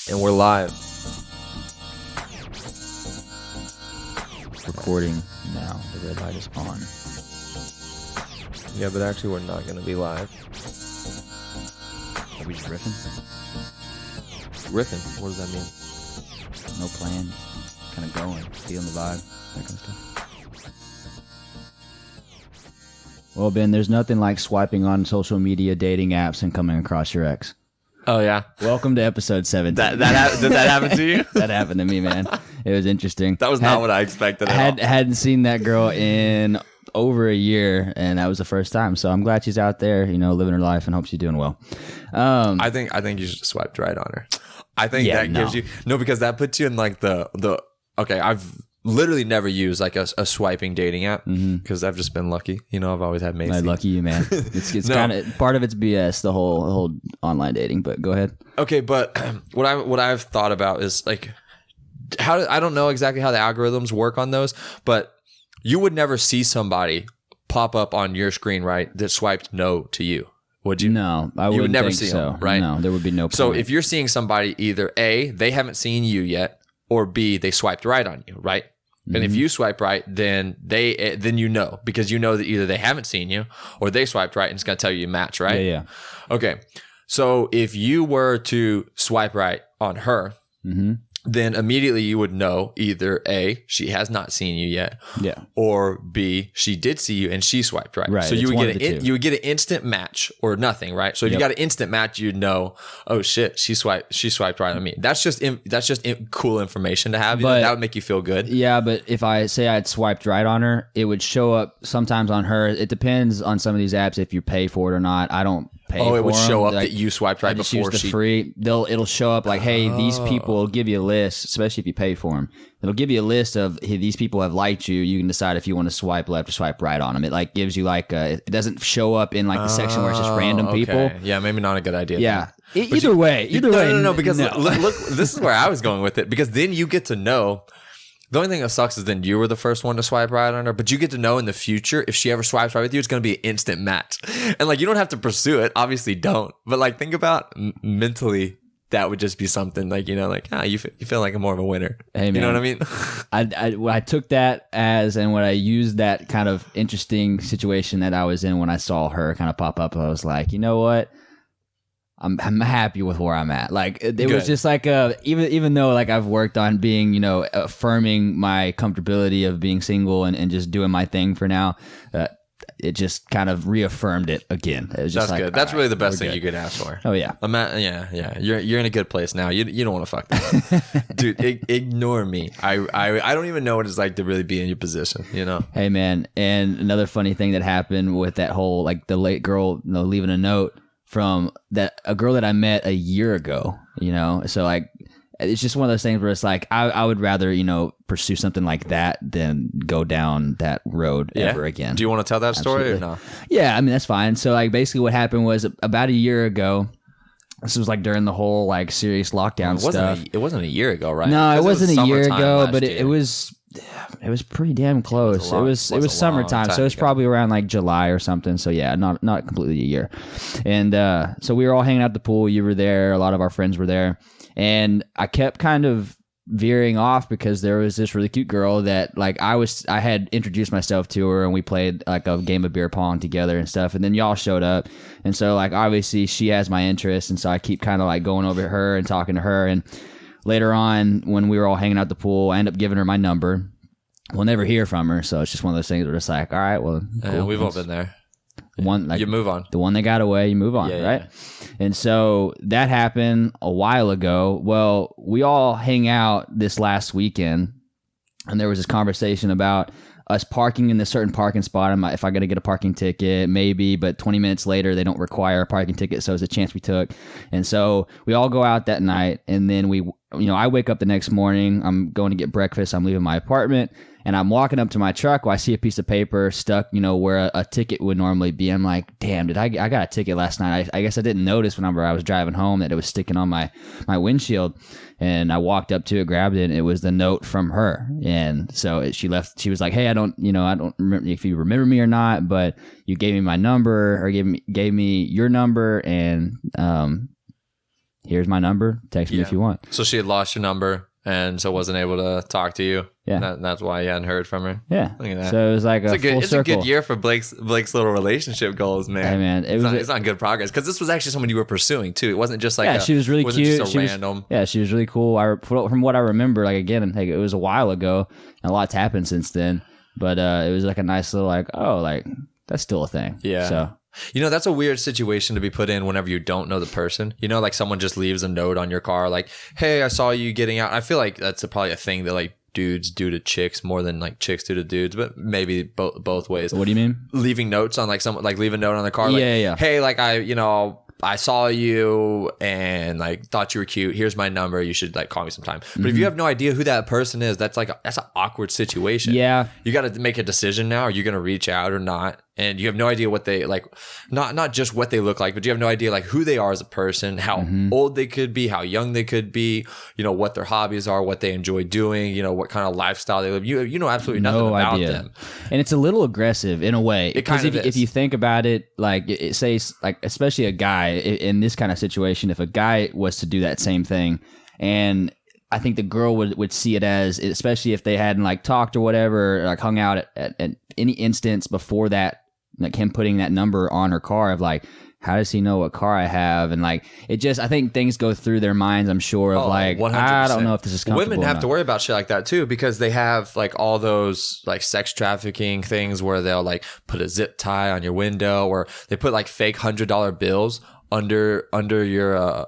And we're live. Recording now. The red light is on. Yeah, but actually we're not going to be live. Are we just riffing? Riffing? What does that mean? No plan. Kind of going. Feeling the vibe. That kind of stuff. Well, Ben, there's nothing like swiping on social media dating apps and coming across your ex. Oh, yeah. Welcome to episode 17. Did that happen to you? That happened to me, man. It was interesting. That was not what I expected at all. Hadn't seen that girl in over a year, and that was the first time. So I'm glad she's out there, living her life, and hope she's doing well. I think you should swipe right on her. I think gives you because that puts you in like the okay. I've literally never used like a swiping dating app because I've just been lucky. I've always had mates. Lucky you, man. It's kind of part of it's BS, the whole online dating. But go ahead. Okay, but what I've thought about is like I don't know exactly how the algorithms work on those, but you would never see somebody pop up on your screen, right, that swiped no to you. Would you? No, I would never think see so. them, right? No, there would be no point. So if you're seeing somebody, either A, they haven't seen you yet, or B, they swiped right on you, right? And if you swipe right, then you know, because you know that either they haven't seen you or they swiped right and it's going to tell you match, right? Yeah. Okay. So if you were to swipe right on her, then immediately you would know either A, she has not seen you yet, or B, she did see you and she swiped right. Right. So you would get an instant match or nothing, right? So if you got an instant match, you'd know, oh shit, she swiped right on me. That's just cool information to have. But that would make you feel good. Yeah, but if I say I'd swiped right on her, it would show up sometimes on her. It depends on some of these apps if you pay for it or not. I don't pay for it would show up like, that you swiped right before she free. It'll show up like, hey, these people will give you a list, especially if you pay for them. It'll give you a list of, hey, these people have liked you. You can decide if you want to swipe left or swipe right on them. It like gives you like it doesn't show up in like the section where it's just random people. Yeah, maybe not a good idea. Yeah. Either way. No, because look, this is where I was going with it, because then you get to know. The only thing that sucks is then you were the first one to swipe right on her, but you get to know in the future if she ever swipes right with you, it's going to be an instant match. And like, you don't have to pursue it. Obviously don't. But like, think about mentally, that would just be something like, you feel like more of a winner. Hey, man. You know what I mean? I took that as, and when I used that kind of interesting situation that I was in when I saw her kind of pop up, I was like, you know what? I'm happy with where I'm at. Like it was just like even though like I've worked on being affirming my comfortability of being single and just doing my thing for now, it just kind of reaffirmed it again. It was just That's good. That's really the best thing you could ask for. Oh yeah. Yeah. You're in a good place now. You don't want to fuck that, dude. Ignore me. I don't even know what it's like to really be in your position. Hey man, and another funny thing that happened with that whole like the late girl leaving a note. From a girl that I met a year ago, so like, it's just one of those things where it's like, I would rather, pursue something like that than go down that road ever again. Do you want to tell that story or no? Yeah, I mean, that's fine. So like, basically what happened was about a year ago, this was like during the whole like serious lockdown stuff. It wasn't a year ago, right? No, it wasn't a year ago, but it was pretty damn close. It was summertime, so it was probably around like July or something. So yeah, not completely a year. And so we were all hanging out at the pool. You were there. A lot of our friends were there, and I kept kind of veering off because there was this really cute girl that like I had introduced myself to her, and we played like a game of beer pong together and stuff. And then y'all showed up, and so like obviously she has my interest, and so I keep kind of like going over to her and talking to her. And later on, when we were all hanging out at the pool, I ended up giving her my number. We'll never hear from her, so it's just one of those things where it's like, all right, well, cool. We've all been there. You move on. The one that got away, you move on, right? Yeah. And so that happened a while ago. Well, we all hang out this last weekend, and there was this conversation about us parking in this certain parking spot. If I got to get a parking ticket, maybe, but 20 minutes later, they don't require a parking ticket, so it's a chance we took. And so we all go out that night, and then I wake up the next morning. I'm going to get breakfast. I'm leaving my apartment, and I'm walking up to my truck. I see a piece of paper stuck, where a ticket would normally be. I'm like, damn, I got a ticket last night. I guess I didn't notice whenever I was driving home that it was sticking on my windshield. And I walked up to it, grabbed it, and it was the note from her. And so she left. She was like, hey, I don't remember if you remember me or not, but you gave me my number, or gave me your number, and here's my number. Text me if you want. So she had lost your number and so wasn't able to talk to you. Yeah. That's why you hadn't heard from her. Yeah. Look at that. So it was like full circle. It's a good year for Blake's little relationship goals, man. Hey, man. It's not good progress because this was actually someone you were pursuing too. It wasn't just like she was really cute. Just random. She was really cool. From what I remember, like again, like it was a while ago, and a lot's happened since then. But it was like a nice little that's still a thing. Yeah. So. That's a weird situation to be put in whenever you don't know the person. Like someone just leaves a note on your car like, hey, I saw you getting out. I feel like that's probably a thing that like dudes do to chicks more than like chicks do to dudes, but maybe both ways. What do you mean? Leaving notes on like someone, like leave a note on the car. Like, yeah. Hey, like I saw you and like thought you were cute. Here's my number. You should like call me sometime. But if you have no idea who that person is, that's an awkward situation. Yeah. You got to make a decision now. Are you going to reach out or not? And you have no idea what they like, not just what they look like, but you have no idea like who they are as a person, how old they could be, how young they could be, what their hobbies are, what they enjoy doing, what kind of lifestyle they live. You know absolutely nothing about them. And it's a little aggressive in a way. Because if you think about it, like it says, like especially a guy in this kind of situation, if a guy was to do that same thing, and I think the girl would see it as, especially if they hadn't like talked or whatever, or, like hung out at any instance before that, like him putting that number on her car of like, how does he know what car I have? And like, it just, I think things go through their minds, I'm sure, of 100%. I don't know if this is comfortable. Women have to worry about shit like that too, because they have like all those like sex trafficking things where they'll like put a zip tie on your window, or they put like fake $100 bills under your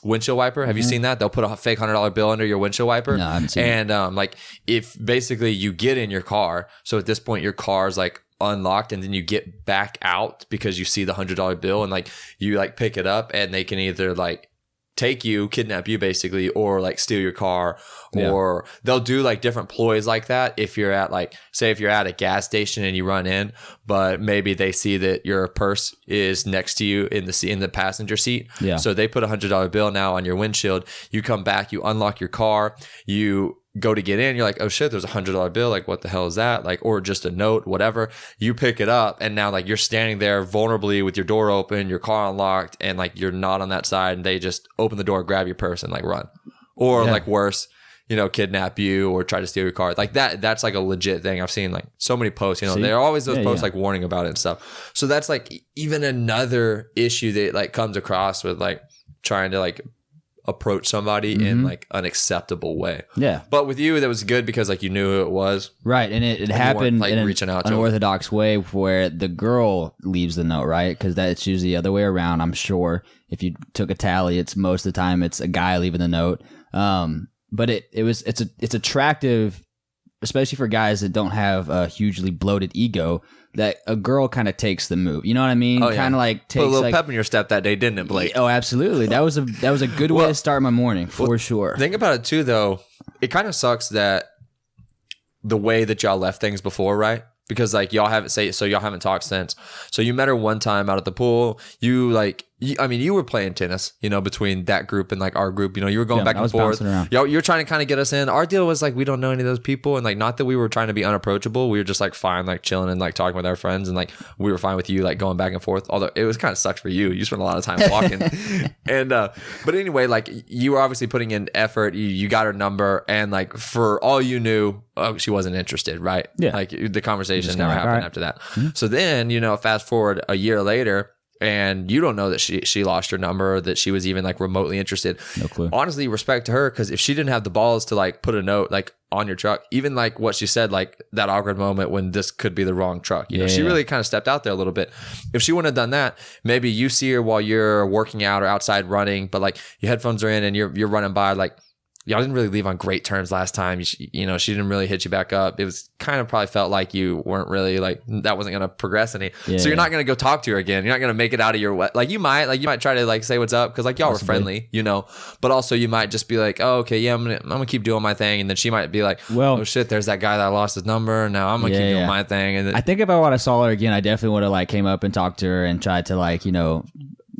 windshield wiper. Have you seen that? They'll put a fake $100 bill under your windshield wiper. No, I haven't seen it. And like if basically you get in your car, so at this point your car's like unlocked, and then you get back out because you see the $100 bill, and like you like pick it up, and they can either like take you, kidnap you basically, or like steal your car, or they'll do like different ploys like that. If you're at like, say if you're at a gas station and you run in, but maybe they see that your purse is next to you in the passenger seat. Yeah. So they put a $100 bill now on your windshield. You come back, you unlock your car, you go to get in, you're like, oh shit, there's a $100 bill, like what the hell is that, like, or just a note, whatever. You pick it up, and now like you're standing there vulnerably with your door open, your car unlocked, and like you're not on that side, and they just open the door, grab your purse, and like run, or like worse, kidnap you or try to steal your car. Like that's like a legit thing. I've seen like so many posts, there are always those posts like warning about it and stuff. So that's like even another issue that like comes across with like trying to like approach somebody in like an acceptable way. Yeah. But with you, that was good because like you knew who it was. Right. And it happened like in reaching out to an unorthodox way where the girl leaves the note, right? Because that's usually the other way around, I'm sure. If you took a tally, it's most of the time it's a guy leaving the note. But it's attractive, especially for guys that don't have a hugely bloated ego, that a girl kind of takes the move. You know what I mean? Kind of like takes put a little like, pep in your step that day, didn't it, Blake? Oh, absolutely. That was a good way to start my morning for sure. Think about it too, though. It kind of sucks that the way that y'all left things before, right? Because like y'all haven't talked since. So you met her one time out at the pool. You were playing tennis, between that group and like our group. You were going back and forth. You're trying to kind of get us in. Our deal was like we don't know any of those people, and like not that we were trying to be unapproachable. We were just like fine, like chilling and like talking with our friends, and like we were fine with you like going back and forth. Although it was kind of sucks for you. You spent a lot of time walking, and but anyway, like you were obviously putting in effort. You got her number, and like for all you knew, she wasn't interested, right? Yeah, like the conversation never happened after that. Mm-hmm. So then fast forward a year later. And you don't know that she lost her number, or that she was even like remotely interested. No clue. Honestly, respect to her, because if she didn't have the balls to like put a note like on your truck, even like what she said, like that awkward moment when this could be the wrong truck, she really kind of stepped out there a little bit. If she wouldn't have done that, maybe you see her while you're working out or outside running, but like your headphones are in and you're running by, like y'all didn't really leave on great terms last time. She didn't really hit you back up. It was kind of probably felt like you weren't really like, that wasn't going to progress any. So you're not going to go talk to her again. You're not going to make it out of your like you might try to like say what's up, because like y'all were friendly, but also you might just be like, oh, okay, yeah, I'm gonna keep doing my thing, and then she might be like, well, oh shit, there's that guy that lost his number. Now I'm gonna keep doing my thing. And then, I think if I would have saw her again, I definitely would have like came up and talked to her and tried to like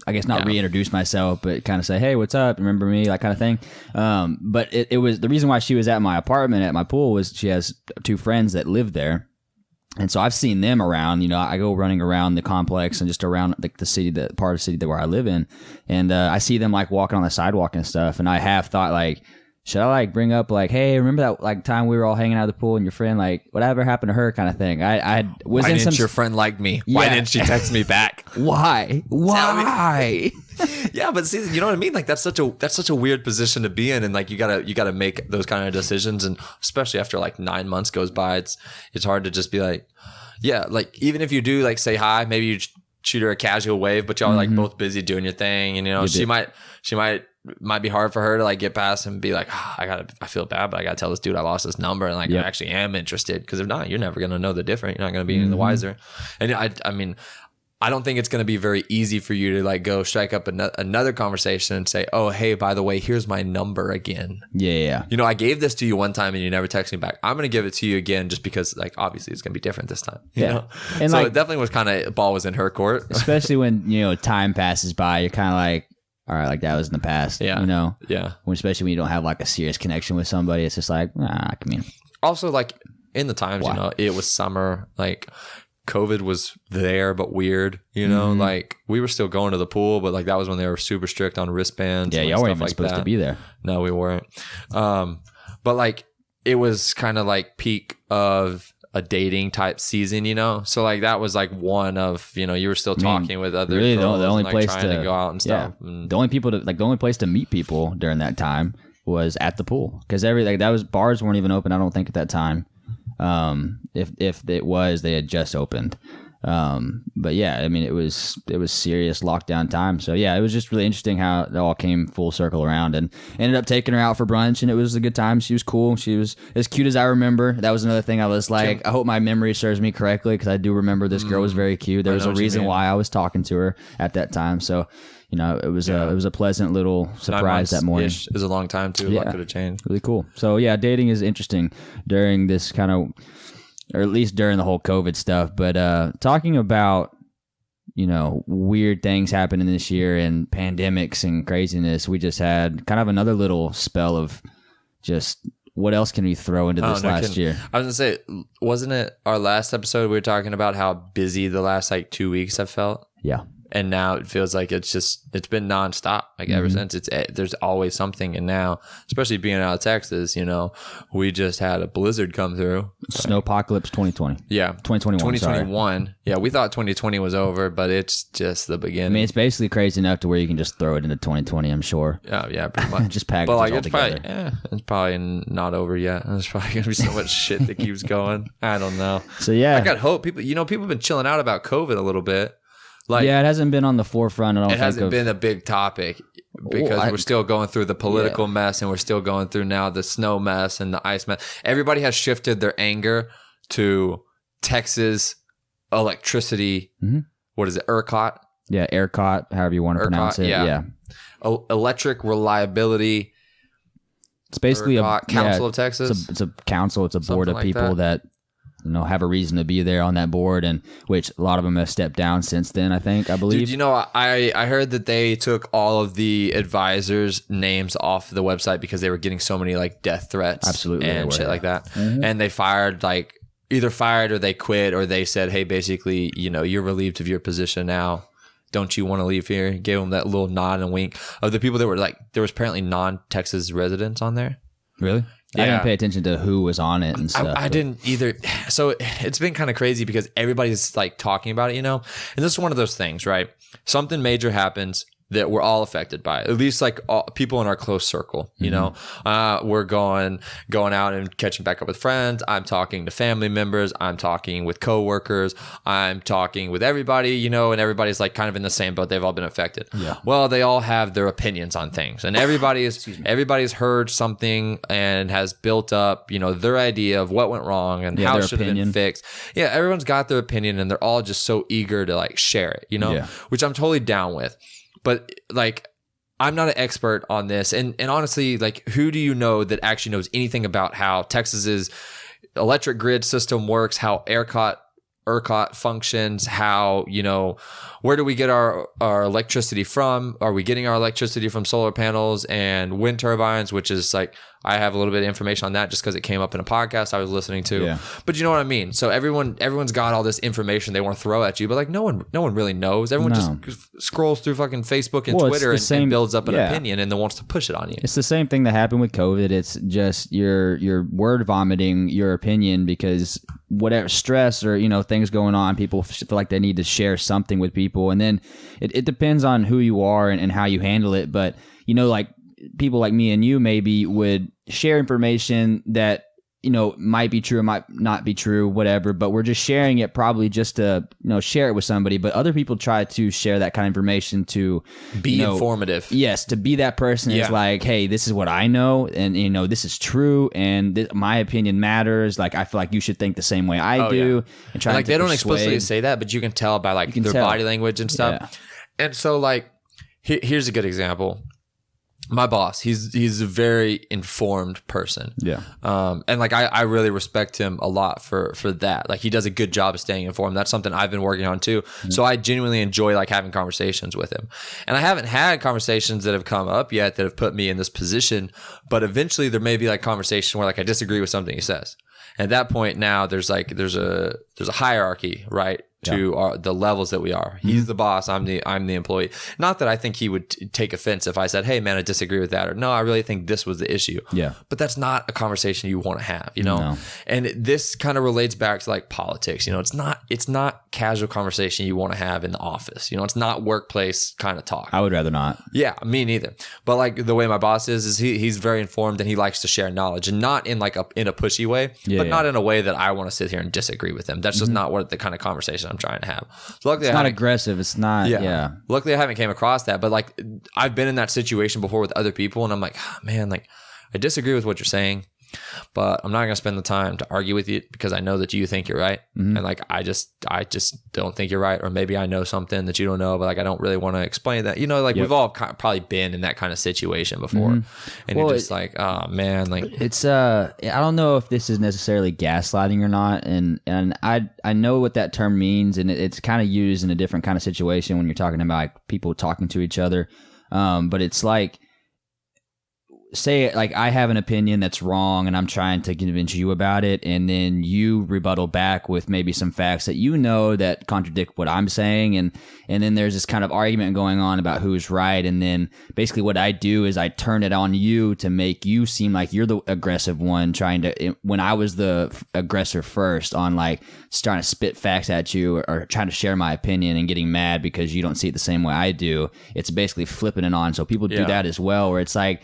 I guess not reintroduce myself, but kind of say, hey, what's up? Remember me? That kind of thing. But it was the reason why she was at my apartment at my pool was she has two friends that live there. And so I've seen them around, I go running around the complex and just around the city, the part of the city that where I live in. And I see them like walking on the sidewalk and stuff. And I have thought like, should I like bring up like, hey, remember that like time we were all hanging out at the pool and your friend, like whatever happened to her kind of thing. I was Why in didn't your friend like me? Why didn't she text me back? Why? Yeah, but see, you know what I mean? Like that's such a weird position to be in, and like you gotta make those kind of decisions, and especially after like 9 months goes by, it's hard to just be like, yeah, like even if you do like say hi, maybe you shoot her a casual wave, but y'all are like both busy doing your thing, and she might be hard for her to like get past and be like, I feel bad, but I gotta tell this dude I lost his number, and like I actually am interested, because if not, you're never gonna know the difference. You're not gonna be any the wiser. And I mean, I don't think it's going to be very easy for you to like go strike up another conversation and say, oh, hey, by the way, here's my number again. Yeah. I gave this to you one time and you never texted me back. I'm going to give it to you again just because like obviously it's going to be different this time. You know? And so like, it definitely was kind of ball was in her court. Especially when, time passes by, you're kind of like, all right, like that was in the past. Yeah. Yeah. Especially when you don't have like a serious connection with somebody, it's just like, I mean. Also like in the times, it was summer, like COVID was there, but weird, like we were still going to the pool, but like that was when they were super strict on wristbands. Yeah, y'all weren't even supposed to be there. No, we weren't. But like it was kind of like peak of a dating type season, So like that was like one of, you were still talking with other really girls the only and, like, place trying to go out and stuff. Yeah. The only place to meet people during that time was at the pool, because bars weren't even open, I don't think, at that time. If it was, they had just opened. But yeah, I mean, it was serious lockdown time. So yeah, it was just really interesting how it all came full circle around, and ended up taking her out for brunch, and it was a good time. She was cool. She was as cute as I remember. That was another thing. I was like, I hope my memory serves me correctly, because I do remember this girl was very cute. There was a reason why I was talking to her at that time. So, it was a pleasant little surprise that morning. It was a long time too. A lot could have changed. Really cool. So yeah, dating is interesting during this kind of, or at least during the whole COVID stuff. But talking about, weird things happening this year and pandemics and craziness, we just had kind of another little spell of just what else can we throw into this last year? I was going to say, wasn't it our last episode we were talking about how busy the last like 2 weeks have felt? Yeah. And now it feels like it's been nonstop. Like ever since there's always something. And now, especially being out of Texas, we just had a blizzard come through. Snowpocalypse 2020. Yeah. 2021. Sorry. Yeah. We thought 2020 was over, but it's just the beginning. I mean, it's basically crazy enough to where you can just throw it into 2020, I'm sure. Yeah, pretty much. Just package it all together. It's probably not over yet. There's probably going to be so much shit that keeps going. I don't know. So yeah. I got hope. People have been chilling out about COVID a little bit. Like, it hasn't been on the forefront. It hasn't been a big topic because we're still going through the political mess, and we're still going through now the snow mess and the ice mess. Everybody has shifted their anger to Texas electricity. Mm-hmm. What is it? ERCOT? Yeah, ERCOT, however you want to pronounce it. Yeah. Electric reliability. It's basically ERCOT, Council of Texas. It's a council. It's a board of people that have a reason to be there on that board, and which a lot of them have stepped down since then, I believe. Dude, I heard that they took all of the advisors' names off the website because they were getting so many like death threats and shit like that. Mm-hmm. And they either fired or they quit, or they said, hey, basically, you're relieved of your position now. Don't you want to leave here? Gave them that little nod and wink of the people that were like, there was apparently non-Texas residents on there. Really? I didn't pay attention to who was on it and stuff. I didn't either. So it's been kind of crazy because everybody's like talking about it, And this is one of those things, right? Something major happens that we're all affected by, at least like people in our close circle, we're going out and catching back up with friends. I'm talking to family members. I'm talking with coworkers. I'm talking with everybody, and everybody's like kind of in the same boat. They've all been affected. Yeah. Well, they all have their opinions on things, and everybody's heard something and has built up, their idea of what went wrong and how it should have been fixed. Yeah. Everyone's got their opinion, and they're all just so eager to like share it, which I'm totally down with. But like, I'm not an expert on this. And honestly, like, who do you know that actually knows anything about how Texas's electric grid system works, how ERCOT ERCOT functions, how, where do we get our electricity from? Are we getting our electricity from solar panels and wind turbines, which is like, I have a little bit of information on that just because it came up in a podcast I was listening to. Yeah. But you know what I mean? So everyone's got all this information they want to throw at you, but like no one really knows. Everyone just scrolls through fucking Facebook and Twitter and builds up an opinion and then wants to push it on you. It's the same thing that happened with COVID. It's just you're word vomiting your opinion because whatever stress or things going on, people feel like they need to share something with people, and then it depends on who you are and how you handle it. But like people like me and you maybe would share information that might be true, might not be true, whatever, but we're just sharing it probably just to share it with somebody. But other people try to share that kind of information to be informative. Yes, to be that person is like, hey, this is what I know, and this is true, and my opinion matters. Like I feel like you should think the same way I do. Yeah. And try they don't explicitly say that, but you can tell by like their body language and stuff. Yeah. And so like here's a good example. My boss, he's a very informed person. Yeah. And like I really respect him a lot for that. Like he does a good job of staying informed. That's something I've been working on too. Mm-hmm. So I genuinely enjoy like having conversations with him. And I haven't had conversations that have come up yet that have put me in this position, but eventually there may be like conversation where like I disagree with something he says. And at that point now there's a hierarchy, right? To the levels that we are. He's the boss. I'm the employee. Not that I think he would take offense if I said, "Hey, man, I disagree with that," or "No, I really think this was the issue." Yeah. But that's not a conversation you want to have, No. And this kind of relates back to like politics. It's not casual conversation you want to have in the office. It's not workplace kind of talk. I would rather not. Yeah, me neither. But like the way my boss is he's very informed and he likes to share knowledge, and not in like in a pushy way, but not in a way that I want to sit here and disagree with him. That's just not what the kind of conversation I'm trying to have. So luckily, it's not aggressive. It's not. Yeah. Luckily, I haven't came across that. But like, I've been in that situation before with other people, and I'm like, man, like, I disagree with what you're saying, but I'm not going to spend the time to argue with you because I know that you think you're right, and like, I just don't think you're right, or maybe I know something that you don't know, but like, I don't really want to explain that. Like we've all probably been in that kind of situation before, and you're just like, oh man, like it's I don't know if this is necessarily gaslighting or not, and I know what that term means, and it's kind of used in a different kind of situation when you're talking about like people talking to each other, but it's like, say like I have an opinion that's wrong and I'm trying to convince you about it, and then you rebuttal back with maybe some facts that that contradict what I'm saying, and then there's this kind of argument going on about who's right, and then basically what I do is I turn it on you to make you seem like you're the aggressive one when I was the aggressor first on like trying to spit facts at you or trying to share my opinion and getting mad because you don't see it the same way I do. It's basically flipping it on. So people do that as well, where it's like,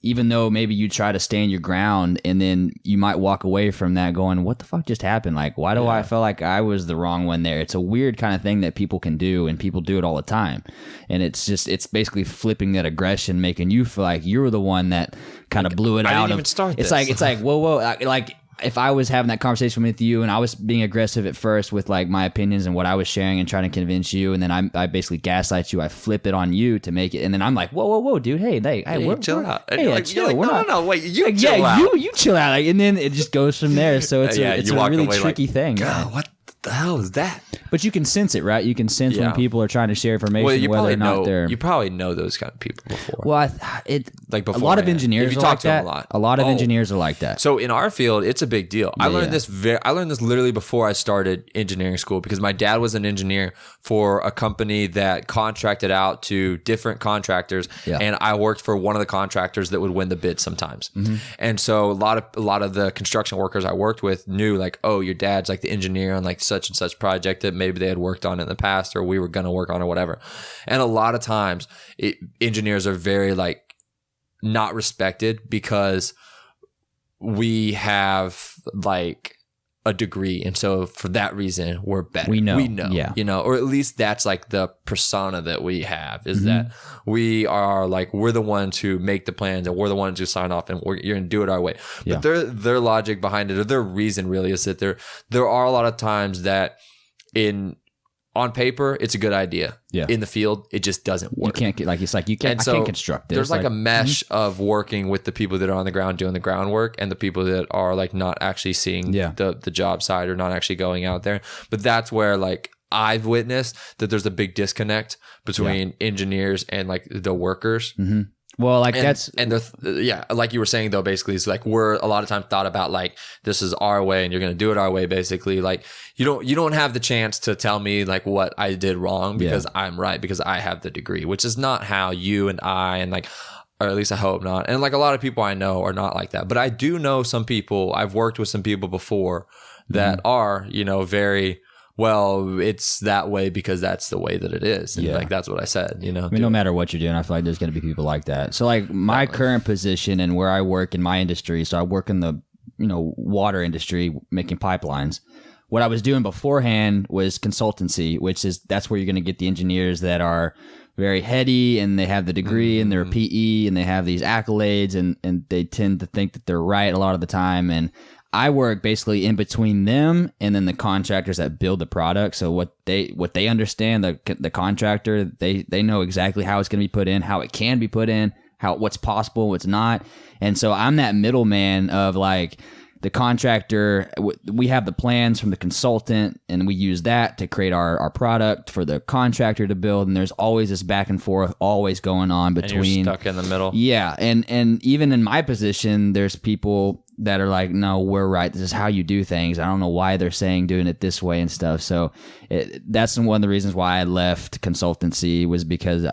even though maybe you try to stand your ground, and then you might walk away from that going, what the fuck just happened? Like, why do I feel like I was the wrong one there? It's a weird kind of thing that people can do, and people do it all the time. And it's basically flipping that aggression, making you feel like you were the one that kind of blew it out. I didn't even start this. It's like, whoa, like, if I was having that conversation with you and I was being aggressive at first with like my opinions and what I was sharing and trying to convince you, and then I basically gaslight you, I flip it on you to make it, and then I'm like, whoa, dude, hey, chill out. Hey, like, chill. Like, no, wait, you like, chill out. you chill out, like, and then it just goes from there. So it's a really tricky thing. God, what the hell is that? But you can sense it, right? You can sense when people are trying to share information, whether or not they're. You probably know those kind of people before. Well, like before, a lot of engineers are like that. A lot of engineers are like that. So in our field, it's a big deal. I learned this. I learned this literally before I started engineering school, because my dad was an engineer for a company that contracted out to different contractors, and I worked for one of the contractors that would win the bid sometimes. And so a lot of the construction workers I worked with knew like, oh, your dad's like the engineer on like such and such project that maybe they had worked on in the past, or we were going to work on, or whatever. And a lot of times engineers are very like not respected because we have like a degree, and so for that reason we're better. We know, or at least that's like the persona that we have, is that we are like, we're the ones who make the plans and we're the ones who sign off, and you're gonna do it our way. But their logic behind it, or their reason really, is that there are a lot of times that in on paper, it's a good idea. Yeah. In the field, it just doesn't work. You can't get, like, it's like, you can't, I can't construct this. There's like a mesh of working with the people that are on the ground doing the groundwork and the people that are like not actually seeing the job site or not actually going out there. But that's where like I've witnessed that there's a big disconnect between engineers and like the workers. Mm-hmm. Well, like like you were saying though, basically it's like we're a lot of times thought about like this is our way and you're going to do it our way. Basically, like you don't have the chance to tell me like what I did wrong because I'm right because I have the degree, which is not how you and I and like, or at least I hope not. And like a lot of people I know are not like that, but I do know some people. I've worked with some people before that are very. Well, it's that way because that's the way that it is. And like, that's what I said, I mean, no matter what you're doing, I feel like there's going to be people like that. So like my current position and where I work in my industry, so I work in the, water industry, making pipelines. What I was doing beforehand was consultancy, that's where you're going to get the engineers that are very heady and they have the degree and they're a PE and they have these accolades and they tend to think that they're right a lot of the time. And I work basically in between them and then the contractors that build the product. So what they understand, the contractor, they know exactly how it's going to be put in, how it can be put in, what's possible, what's not. And so I'm that middleman of like the contractor. We have the plans from the consultant and we use that to create our product for the contractor to build. And there's always this back and forth always going on between. And you're stuck in the middle. Yeah. And even in my position, there's people that are like, no, we're right. This is how you do things. I don't know why they're saying doing it this way and stuff. So that's one of the reasons why I left consultancy was because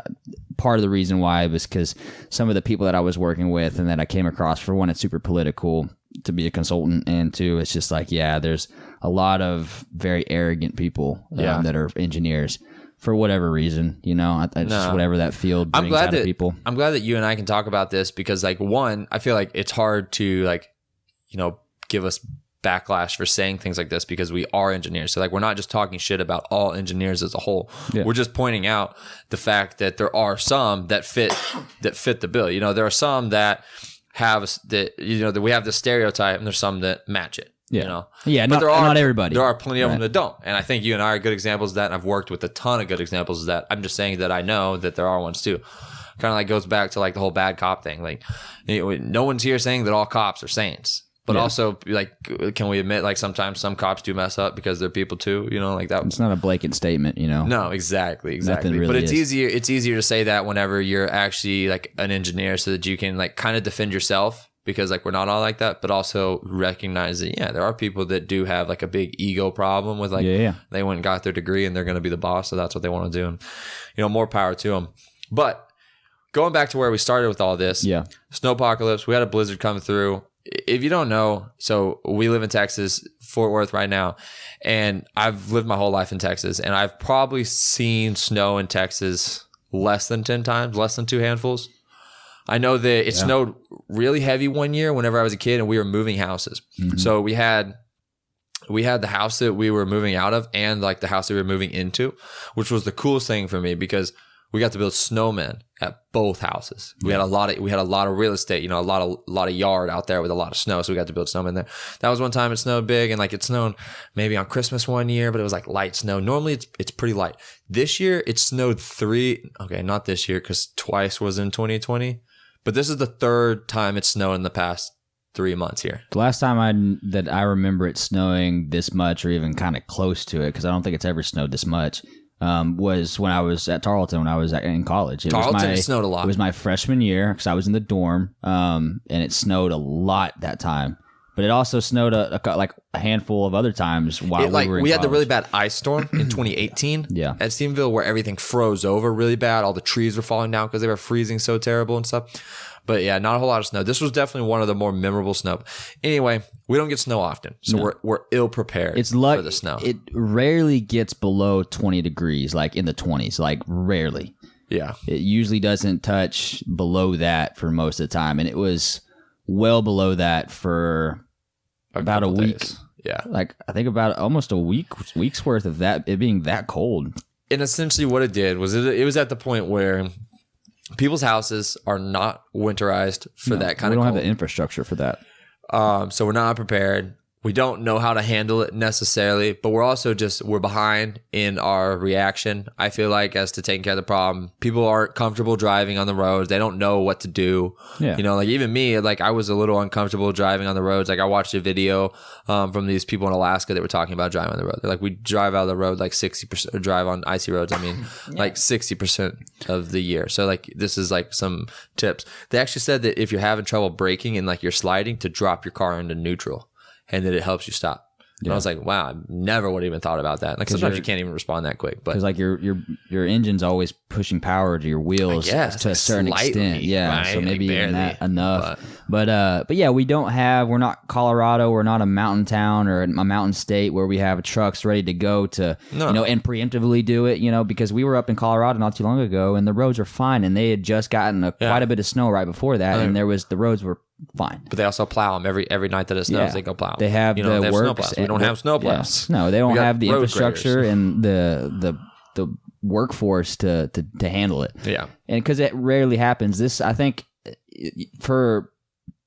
part of the reason why was because some of the people that I was working with and that I came across, for one, it's super political to be a consultant, and two, it's just like, there's a lot of very arrogant people that are engineers. For whatever reason, just whatever that field brings out of people. I'm glad that you and I can talk about this because, like, one, I feel like it's hard to, like, give us backlash for saying things like this because we are engineers. So, like, we're not just talking shit about all engineers as a whole. Yeah. We're just pointing out the fact that there are some that fit the bill. There are some that have that we have the stereotype, and there's some that match it. Yeah. But not everybody. There are plenty of them that don't. And I think you and I are good examples of that. And I've worked with a ton of good examples of that. I'm just saying that I know that there are ones too. Kind of like goes back to like the whole bad cop thing. Like, no one's here saying that all cops are saints. But also, like, can we admit, like, sometimes some cops do mess up because they're people too, like that? It's not a blanket statement, No, exactly. Really but it's easier to say that whenever you're actually, like, an engineer so that you can, like, kind of defend yourself because, like, we're not all like that, but also recognize that, there are people that do have, like, a big ego problem with, like, they went and got their degree and they're going to be the boss, so that's what they want to do. And, more power to them. But going back to where we started with all this, snowpocalypse, we had a blizzard come through. If you don't know, so we live in Texas, Fort Worth right now, and I've lived my whole life in Texas, and I've probably seen snow in Texas less than 10 times, less than 2 handfuls. I know that it snowed really heavy one year whenever I was a kid, and we were moving houses. Mm-hmm. So we had the house that we were moving out of and like the house that we were moving into, which was the coolest thing for me because we got to build snowmen at both houses. We had a lot of real estate, a lot of yard out there with a lot of snow. So we got to build snowmen there. That was one time it snowed big, and like it snowed maybe on Christmas one year, but it was like light snow. Normally it's pretty light. This year it snowed not this year because twice was in 2020, but this is the 3rd time it snowed in the past 3 months here. The last time I remember it snowing this much or even kind of close to it, because I don't think it's ever snowed this much, was when I was at Tarleton when I was in college. It snowed a lot. It was my freshman year because I was in the dorm, and it snowed a lot that time. But it also snowed a handful of other times while we were in college. Had the really bad ice storm in 2018 at Stephenville where everything froze over really bad. All the trees were falling down because they were freezing so terrible and stuff. But yeah, not a whole lot of snow. This was definitely one of the more memorable snow. Anyway, we don't get snow often, so we're ill prepared for the snow. It rarely gets below 20 degrees, like in the 20s, like rarely. Yeah. It usually doesn't touch below that for most of the time, and it was well below that for about a week. Days. Yeah. Like I think about almost a week's worth of that, it being that cold. And essentially what it did was it was at the point where people's houses are not winterized for that kind of cold. We don't have the infrastructure for that. So we're not prepared. We don't know how to handle it necessarily, but we're behind in our reaction. I feel like as to taking care of the problem, people aren't comfortable driving on the roads. They don't know what to do. Yeah. You know, like even me, like I was a little uncomfortable driving on the roads. Like I watched a video from these people in Alaska that were talking about driving on the road. They're like, we drive out of the road like 60%, or drive on icy roads. I mean, like 60% of the year. So like this is like some tips. They actually said that if you're having trouble braking and like you're sliding, to drop your car into neutral. And that it helps you stop. And I was like, wow, I never would have even thought about that. Like sometimes you can't even respond that quick. But because like your engine's always pushing power to your wheels to a certain extent. Yeah. Right? So maybe even that enough. But yeah, we're not Colorado. We're not a mountain town or a mountain state where we have trucks ready to go to, and preemptively do it, because we were up in Colorado not too long ago and the roads are fine. And they had just gotten quite a bit of snow right before that. And the roads were fine. But they also plow them every night that it snows. They go plow. They have they have works. We don't have snowplows. Yeah. No, they don't have the infrastructure and the workforce to handle it. Yeah, and because it rarely happens. This, I think, for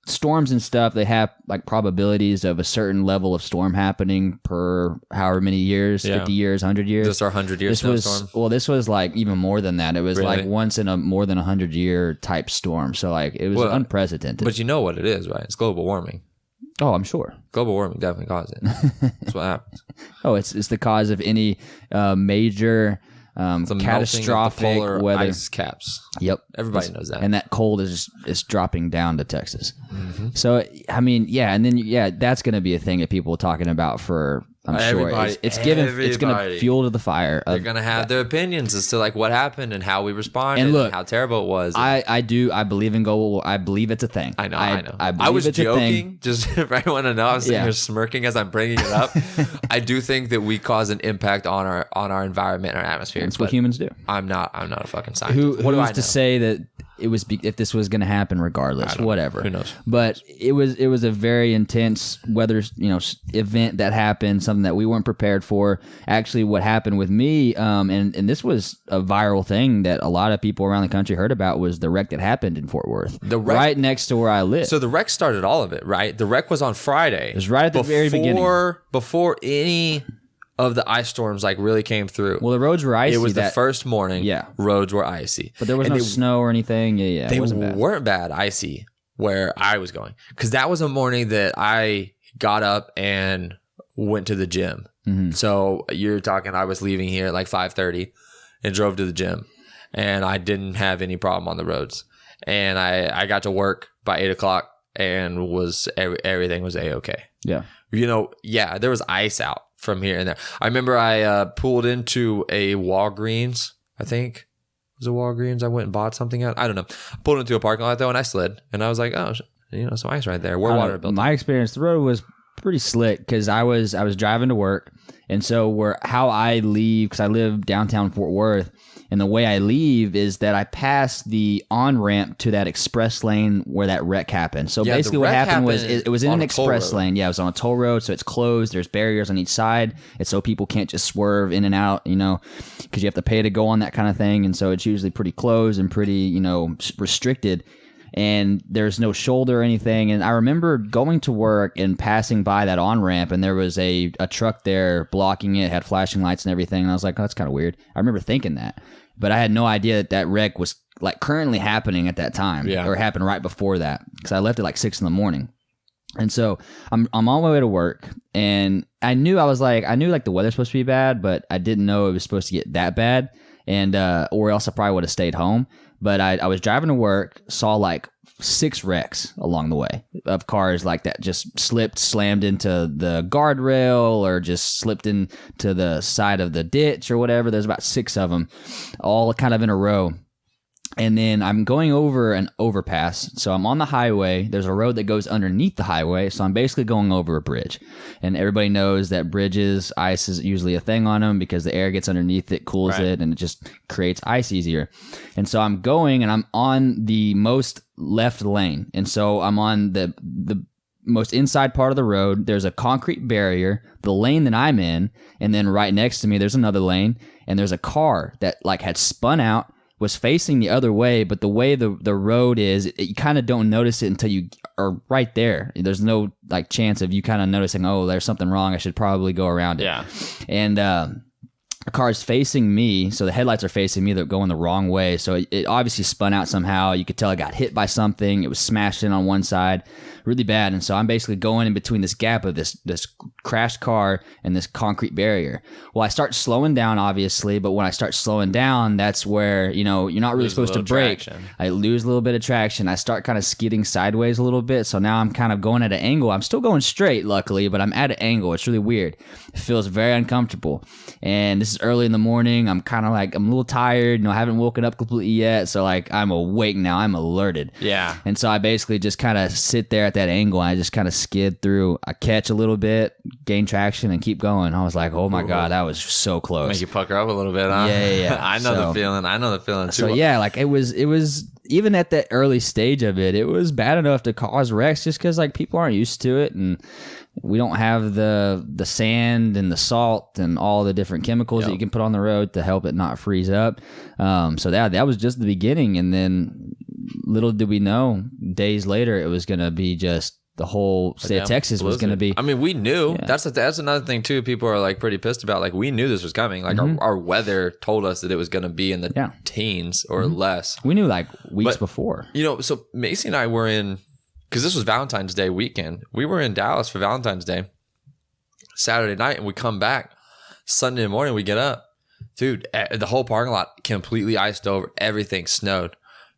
storms and stuff, they have like probabilities of a certain level of storm happening per however many years, 50 years, 100 years. This is our 100-year snowstorm. Well, this was like even more than that. It was like once in a more than 100-year type storm. So like it was unprecedented. But you know what it is, right? It's global warming. Oh, I'm sure. Global warming definitely caused it. That's what happens. Oh, it's the cause of any major catastrophic weather ice caps. Yep, everybody knows that, and that cold is dropping down to Texas. So I mean, and then that's going to be a thing that people are talking about for. I'm sure it's going to fuel to the fire. They're going to have their opinions as to like what happened and how we responded and how terrible it was. I believe in global. I believe it's a thing. I know. I was joking. Just if I want to know, I was sitting here smirking as I'm bringing it up. I do think that we cause an impact on our environment and our atmosphere. That's what humans do. I'm not a fucking scientist. Who's to say that it was if this was going to happen regardless? Whatever. Who knows? But it was a very intense weather event that happened. Something that we weren't prepared for. Actually, what happened with me, and this was a viral thing that a lot of people around the country heard about, was the wreck that happened in Fort Worth, right next to where I live. So the wreck started all of it, right? The wreck was on Friday. It was right at the very beginning, before any of the ice storms like really came through. Well, the roads were icy. It was the first morning. Yeah, roads were icy, but there was no snow or anything. Yeah, they weren't bad icy where I was going, because that was a morning that I got up and went to the gym. So you're talking, I was leaving here at like 5:30 and drove to the gym, and I didn't have any problem on the roads, and I got to work by 8:00 and everything was a-okay. Yeah, there was ice out from here and there. I remember I pulled into a Walgreens. I think it was a Walgreens. I went and bought something out. I don't know. Pulled into a parking lot though, and I slid, and I was like, oh, some ice right there. Where water built. My experience, the road was pretty slick because I was driving to work, and so how I leave, because I live downtown Fort Worth, and the way I leave is that I pass the on-ramp to that express lane where that wreck happened. So basically what happened was it was in an express lane. Yeah, it was on a toll road, so it's closed. There's barriers on each side. It's so people can't just swerve in and out, because you have to pay to go on that kind of thing. And so it's usually pretty closed and pretty, restricted. And there's no shoulder or anything. And I remember going to work and passing by that on-ramp, and there was a truck there blocking it, had flashing lights and everything. And I was like, oh, that's kind of weird. I remember thinking that. But I had no idea that wreck was like currently happening at that time, or happened right before that, because I left at like 6 a.m. And so I'm on my way to work, and I knew like the weather's supposed to be bad, but I didn't know it was supposed to get that bad. And or else I probably would have stayed home. But I was driving to work, saw like 6 wrecks along the way of cars like that just slammed into the guardrail, or just slipped into the side of the ditch or whatever. There's about 6 of them, all kind of in a row. And then I'm going over an overpass. So I'm on the highway. There's a road that goes underneath the highway. So I'm basically going over a bridge. And everybody knows that bridges, ice is usually a thing on them because the air gets underneath it, cools it, and it just creates ice easier. And so I'm going, and I'm on the most left lane. And so I'm on the most inside part of the road. There's a concrete barrier, the lane that I'm in. And then right next to me, there's another lane. And there's a car that like had spun out, was facing the other way, but the way the road is, you kind of don't notice it until you are right there. There's no like chance of you kind of noticing, oh, there's something wrong. I should probably go around it. Yeah. And the car's facing me, so the headlights are facing me. They're going the wrong way. So it obviously spun out somehow. You could tell it got hit by something. It was smashed in on one side really bad. And so I'm basically going in between this gap of this crashed car and this concrete barrier. Well, I start slowing down, obviously, but when I start slowing down, that's where, you're not really supposed to brake. Traction. I lose a little bit of traction. I start kind of skidding sideways a little bit. So now I'm kind of going at an angle. I'm still going straight, luckily, but I'm at an angle. It's really weird. It feels very uncomfortable. And this is early in the morning. I'm kind of like, I'm a little tired. I haven't woken up completely yet. So like I'm awake now. I'm alerted. Yeah. And so I basically just kind of sit there at that angle. And I just kind of skid through. I catch a little bit, gain traction, and keep going. I was like, oh my God, that was so close. Make you pucker up a little bit, huh? Yeah. I know the feeling too. So yeah, like it was even at that early stage of it, it was bad enough to cause wrecks just because like people aren't used to it, and we don't have the sand and the salt and all the different chemicals that you can put on the road to help it not freeze up. So that was just the beginning, and then little did we know, days later it was going to be just the whole state of Texas was going to be. I mean, we knew. Yeah. That's another thing too. People are like pretty pissed about. Like we knew this was coming. Like our weather told us that it was going to be in the teens or less. We knew like weeks before. So Macy and I were in, because this was Valentine's Day weekend. We were in Dallas for Valentine's Day Saturday night, and we come back Sunday morning. We get up, dude. The whole parking lot completely iced over. Everything snowed.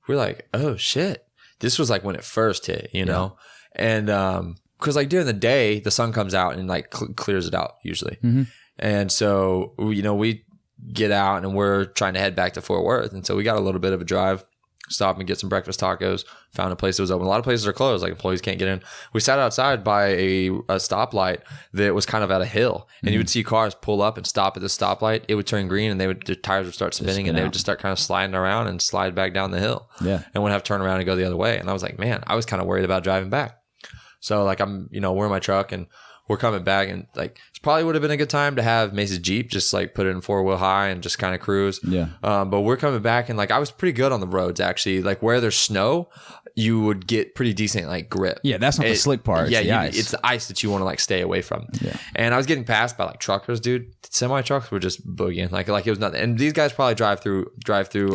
We're like, oh shit. This was like when it first hit, you know. And because like during the day, the sun comes out and like clears it out usually. And so, we get out and we're trying to head back to Fort Worth. And so we got a little bit of a drive, stop and get some breakfast tacos, found a place that was open. A lot of places are closed, like employees can't get in. We sat outside by a stoplight that was kind of at a hill, and you would see cars pull up and stop at the stoplight. It would turn green and their tires would start spinning and they would just start kind of sliding around and slide back down the hill. Yeah. And would have to turn around and go the other way. And I was like, man, I was kind of worried about driving back. So like we're in my truck and we're coming back, and like it probably would have been a good time to have Mace's Jeep just like put it in 4-wheel high and just kind of cruise. Yeah. But we're coming back, and like I was pretty good on the roads actually. Like where there's snow, you would get pretty decent like grip. Yeah, that's not the slick part. Yeah, it's it's the ice that you want to like stay away from. Yeah. And I was getting passed by like truckers, dude. Semi trucks were just boogieing like it was nothing. And these guys probably drive through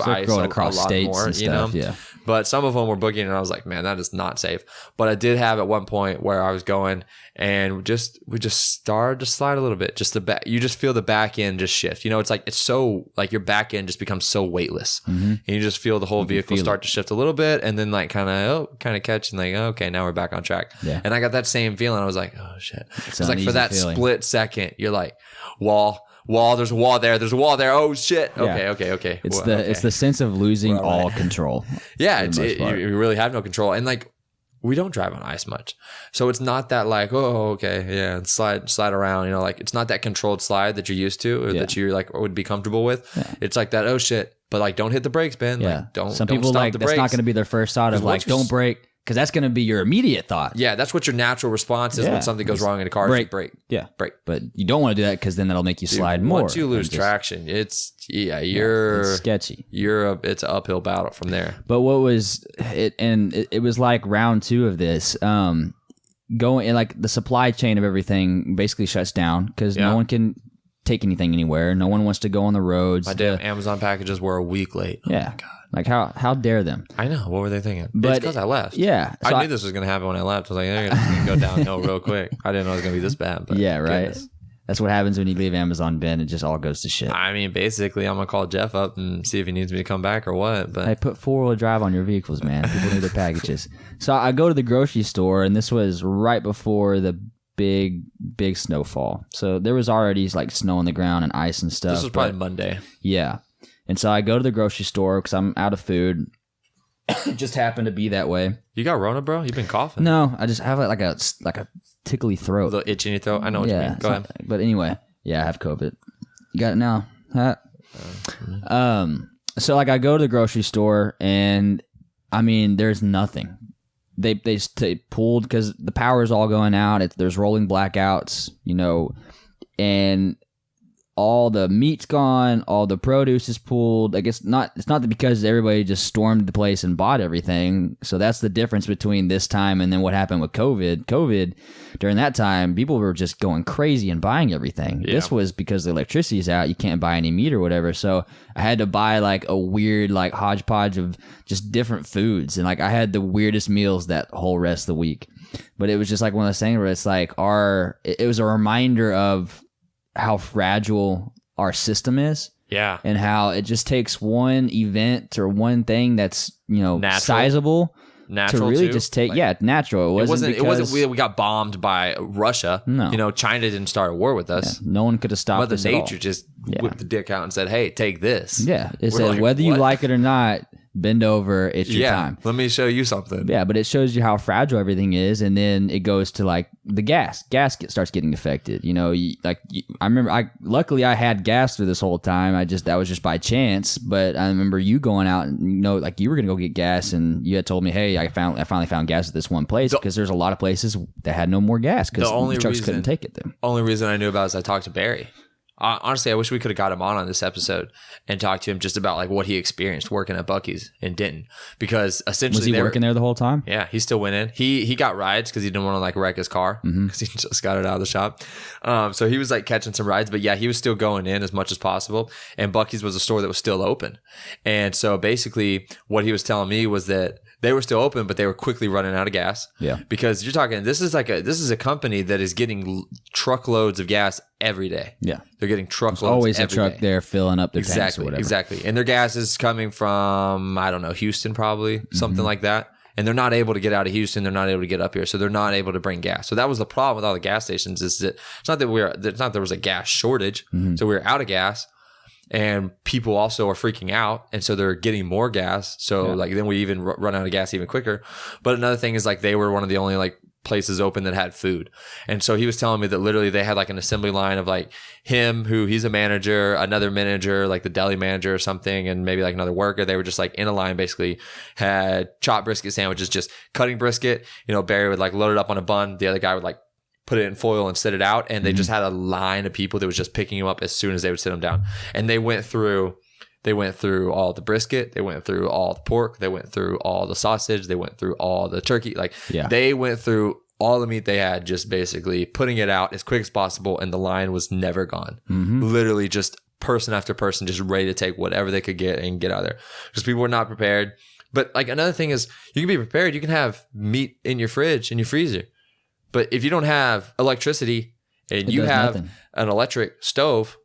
ice going across a lot states more, and stuff. Yeah. But some of them were boogieing, and I was like, man, that is not safe. But I did have at one point where I was going, and we just started to slide a little bit. Just the back, you just feel the back end just shift. It's so like your back end just becomes so weightless, and you just feel the whole vehicle start to shift a little bit, and then like kind of catch and like, okay, now we're back on track. Yeah. And I got that same feeling. I was like, oh shit. It's like for that feeling. split second, you're like, wall, there's a wall there, oh shit. Okay. It's the sense of losing all control. Yeah, you really have no control. And like we don't drive on ice much, so it's not that like, oh okay, yeah, and slide around, like it's not that controlled slide that you're used to or that you like would be comfortable with. It's like that, oh shit, but like don't hit the brakes, Ben. Yeah. Like don't. Some people stop like the that's brakes. not going to be their first thought of like don't brake, because that's going to be your immediate thought. Yeah, that's what your natural response is when something goes wrong in a car. Brake. Yeah, brake. But you don't want to do that because then that'll make you slide more. Once you lose traction, it's sketchy. It's an uphill battle from there. But what was it? And it was like round 2 of this. Going and like the supply chain of everything basically shuts down because no one can take anything anywhere. No one wants to go on the roads. My damn Amazon packages were a week late. Yeah. Oh my God. Like how dare them? I know. What were they thinking? But it's because I left. Yeah. So I knew this was going to happen when I left. I was like, they're going to go downhill real quick. I didn't know it was going to be this bad. But yeah, right. Goodness. That's what happens when you leave Amazon, Ben. It just all goes to shit. I mean, basically, I'm going to call Jeff up and see if he needs me to come back or what. But I put 4-wheel drive on your vehicles, man. People need their packages. So I go to the grocery store, and this was right before the big snowfall. So there was already like snow on the ground and ice and stuff. This was probably Monday. Yeah. And so I go to the grocery store because I'm out of food. It just happened to be that way. You got Rona, bro? You've been coughing. No, I just have like a tickly throat. A little itch in your throat. I know what you mean. Go ahead. But anyway, yeah, I have COVID. You got it now. Huh? So like I go to the grocery store, and I mean, there's nothing. They pulled because the power is all going out. There's rolling blackouts, and all the meat's gone, all the produce is pulled. Like it's not that because everybody just stormed the place and bought everything. So that's the difference between this time and then what happened with COVID. COVID, during that time, people were just going crazy and buying everything. Yeah. This was because the electricity's out, you can't buy any meat or whatever. So I had to buy like a weird like hodgepodge of just different foods, and like I had the weirdest meals that whole rest of the week. But it was just like one of those things where it's like it was a reminder of how fragile our system is. Yeah. And how it just takes one event or one thing that's, sizable natural to really too? just take, natural. It wasn't we got bombed by Russia. No. China didn't start a war with us. Yeah, no one could have stopped Mother this Nature just whipped the dick out and said, hey, take this. Yeah. It said, like, whether you like it or not, bend over, it's your time. Let me show you something. Yeah, but it shows you how fragile everything is, and then it goes to like the gas. Starts getting affected. I remember. Luckily I had gas through this whole time. That was just by chance. But I remember you going out and like you were gonna go get gas, and you had told me, hey, I finally found gas at this one place because there's a lot of places that had no more gas because the trucks couldn't take it. Then only reason I knew about it is I talked to Barry. Honestly, I wish we could have got him on this episode and talked to him just about like what he experienced working at Buc-ee's in Denton, because essentially was he working there the whole time? Yeah, he still went in. He got rides because he didn't want to like wreck his car because he just got it out of the shop. So he was like catching some rides, but yeah, he was still going in as much as possible. And Buc-ee's was a store that was still open, and so basically what he was telling me was that they were still open, but they were quickly running out of gas. Yeah. Because you're talking, this is a company that is getting truckloads of gas every day. Yeah. They're getting truckloads. There's always a truck there filling up their tanks or whatever. Exactly. And their gas is coming from, I don't know, Houston probably, something like that. And they're not able to get out of Houston. They're not able to get up here. So they're not able to bring gas. So that was the problem with all the gas stations, is that it's not that there was a gas shortage. So we were out of gas. And people also are freaking out, and so they're getting more gas. So like then we even run out of gas even quicker. But another thing is like they were one of the only like places open that had food. And so he was telling me that literally they had like an assembly line of like him, who he's a manager, another manager, like the deli manager or something, and maybe like another worker. They were just like in a line, basically had chopped brisket sandwiches, just cutting brisket. Barry would like load it up on a bun. The other guy would like put it in foil and set it out, and they just had a line of people that was just picking them up as soon as they would sit them down. And they went through all the brisket, they went through all the pork, they went through all the sausage, they went through all the turkey. They went through all the meat they had, just basically putting it out as quick as possible, and the line was never gone. Literally just person after person just ready to take whatever they could get and get out of there, because people were not prepared. But like another thing is, you can be prepared. You can have meat in your fridge and your freezer. But if you don't have electricity and you have an electric stove,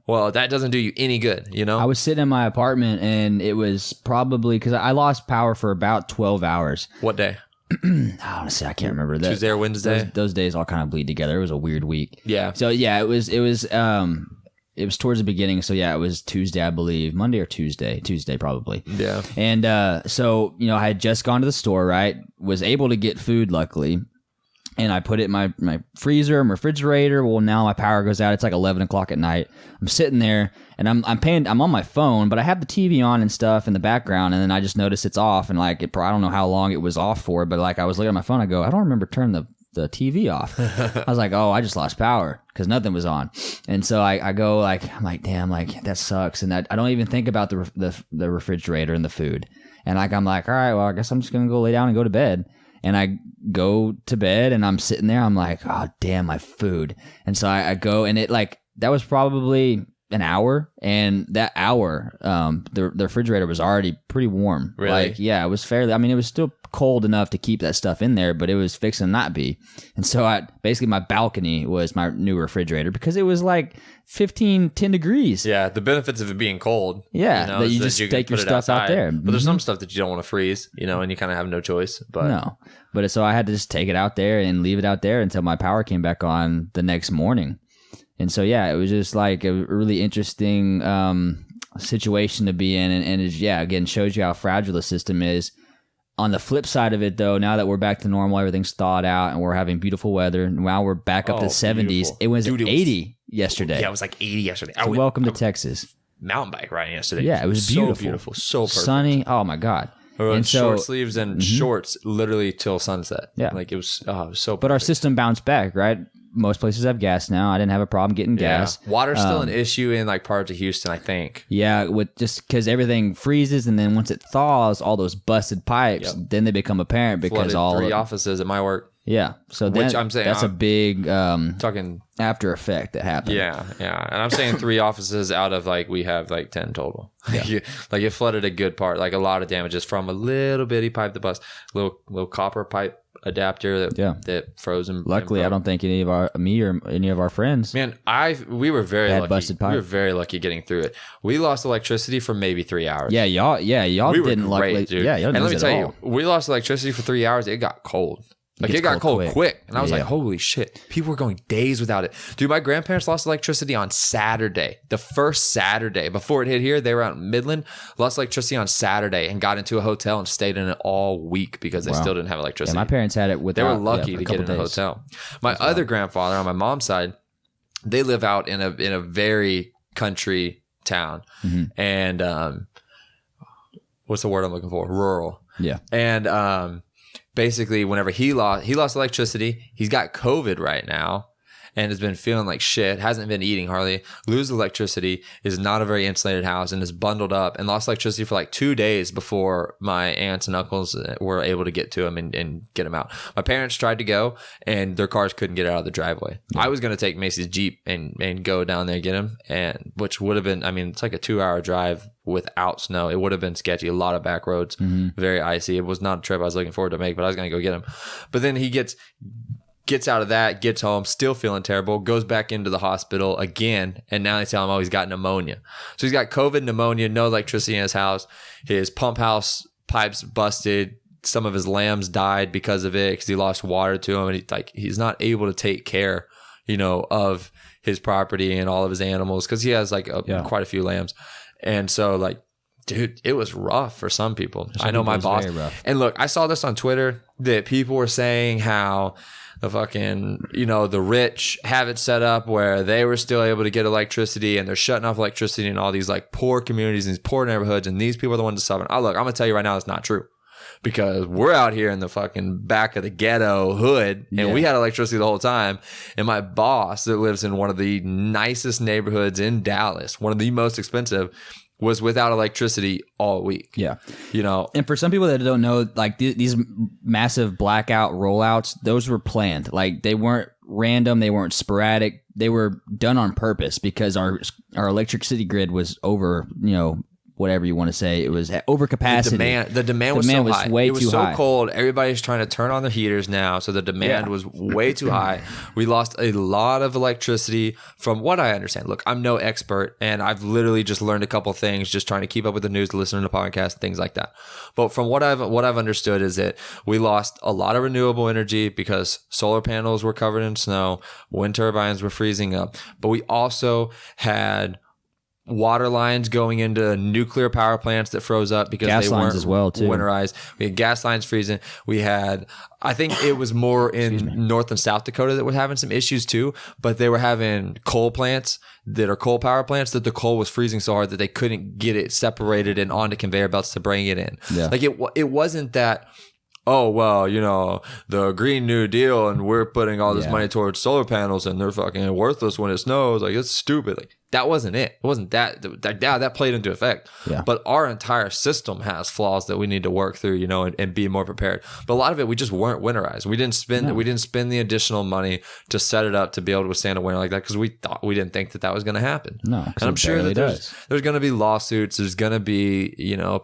well, that doesn't do you any good, I was sitting in my apartment, and it was probably because I lost power for about 12 hours. What day? Honestly, I can't remember. Tuesday or Wednesday? Those days all kind of bleed together. It was a weird week. Yeah. So yeah, it was towards the beginning. So yeah, it was Tuesday, I believe. Monday or Tuesday probably. Yeah. And so, I had just gone to the store, right? Was able to get food, luckily. And I put it in my freezer, my refrigerator. Well, now my power goes out. It's like 11 o'clock at night. I'm sitting there, and I'm on my phone, but I have the TV on and stuff in the background. And then I just notice it's off, and like I don't know how long it was off for, but like I was looking at my phone. I go, I don't remember turning the TV off. I was like, oh, I just lost power because nothing was on. And so I go like, I'm like, damn, like that sucks. And I don't even think about the refrigerator and the food. And like I'm like, all right, well, I guess I'm just gonna go lay down and go to bed. And I go to bed, and I'm sitting there. I'm like, oh, damn, my food. And so I go, and it like, that was probably an hour. And that hour, the refrigerator was already pretty warm. Really? Like, yeah, it was fairly, it was still cold enough to keep that stuff in there, but it was fixing to not be. And so basically my balcony was my new refrigerator, because it was like 10 degrees. Yeah, the benefits of it being cold. Yeah, that you just take your stuff out there. But there's some stuff that you don't want to freeze, and you kind of have no choice. But no. But so I had to just take it out there and leave it out there until my power came back on the next morning. And so, yeah, it was just like a really interesting situation to be in. And it, again, shows you how fragile the system is. On the flip side of it, though, now that we're back to normal, everything's thawed out, and we're having beautiful weather, and now we're back up to 70s. Beautiful. It was 80 yesterday. Yeah, it was like 80 yesterday. So welcome to Texas. Mountain bike riding yesterday. Yeah, it was beautiful. So beautiful. So perfect. Sunny. Oh, my God. And short sleeves and shorts literally till sunset. Yeah. Like it was so perfect. But our system bounced back, right? most places have gas now. I didn't have a problem getting gas. Water's still an issue in like parts of Houston, I think. Yeah, with just because everything freezes, and then once it thaws, all those busted pipes, then they become apparent because Flooded 3 offices at my work. Yeah, so Which I'm saying that's a big talking after effect that happened. Yeah, and I'm saying 3 offices out of like we have like 10 total. Yeah. Like it flooded a good part, like a lot of damages from a little bitty pipe that bust, little copper pipe adapter that froze and luckily I don't think any of me or any of our friends, man, we were very lucky. Busted pipe. We were very lucky getting through it. We lost electricity for maybe 3 hours. Y'all we didn't luckily, dude. y'all and let me tell you, we lost electricity for 3 hours. It got cold. Like it got cold quick. And I was like, holy shit. People were going days without it. Dude, my grandparents lost electricity on Saturday. The first Saturday before it hit here, they were out in Midland, lost electricity on Saturday and got into a hotel and stayed in it all week because they still didn't have electricity. My parents had it They were lucky to get in a hotel. My other grandfather on my mom's side, they live out in a very country town. And what's the word I'm looking for? Rural. Yeah. And basically, whenever he lost electricity, he's got COVID right now and has been feeling like shit, hasn't been eating hardly, lose electricity, is not a very insulated house, and is bundled up and lost electricity for like 2 days before my aunts and uncles were able to get to him and get him out. My parents tried to go, and their cars couldn't get out of the driveway. I was going to take Macy's Jeep and go down there and get him, and which would have been, I mean, it's like a 2-hour drive without snow. It would have been sketchy, a lot of back roads, very icy. It was not a trip I was looking forward to make, but I was going to go get him. But then he gets out of that, gets home, still feeling terrible, goes back into the hospital again, and now they tell him, he's got pneumonia. So he's got COVID, pneumonia, no electricity in his house. His pump house pipes busted. Some of his lambs died because of it because he lost water to them, and he's not able to take care, of his property and all of his animals because he has quite a few lambs. And so dude, it was rough for some people. I know my boss. And look, I saw this on Twitter that people were saying how the fucking, the rich have it set up where they were still able to get electricity and they're shutting off electricity in all these poor communities and these poor neighborhoods, and these people are the ones suffering. Look, I'm going to tell you right now, it's not true. Because we're out here in the fucking back of the ghetto hood and we had electricity the whole time. And my boss that lives in one of the nicest neighborhoods in Dallas, one of the most expensive, was without electricity all week. Yeah. And for some people that don't know, these massive blackout rollouts, those were planned. They weren't random. They weren't sporadic. They were done on purpose because our electricity grid was over, whatever you want to say. It was over capacity. The demand was so high. It was so cold. Everybody's trying to turn on their heaters now. So the demand was way too high. We lost a lot of electricity from what I understand. Look, I'm no expert and I've literally just learned a couple things just trying to keep up with the news, listening to podcasts, things like that. But from what I've understood is that we lost a lot of renewable energy because solar panels were covered in snow, wind turbines were freezing up. But we also had water lines going into nuclear power plants that froze up because gas they weren't as well, too. Winterized. We had gas lines freezing. We had, I think it was more in North and South Dakota that were having some issues too, but they were having coal plants that are coal power plants that the coal was freezing so hard that they couldn't get it separated and onto conveyor belts to bring it in. Yeah. It wasn't that, the Green New Deal and we're putting all this money towards solar panels and they're fucking worthless when it snows. It's stupid. That wasn't it. It wasn't that. That played into effect. Yeah. But our entire system has flaws that we need to work through, and be more prepared. But a lot of it, we just weren't winterized. We didn't spend the additional money to set it up to be able to withstand a winter like that because we didn't think that was going to happen. No, and I'm sure that there's going to be lawsuits. There's going to be,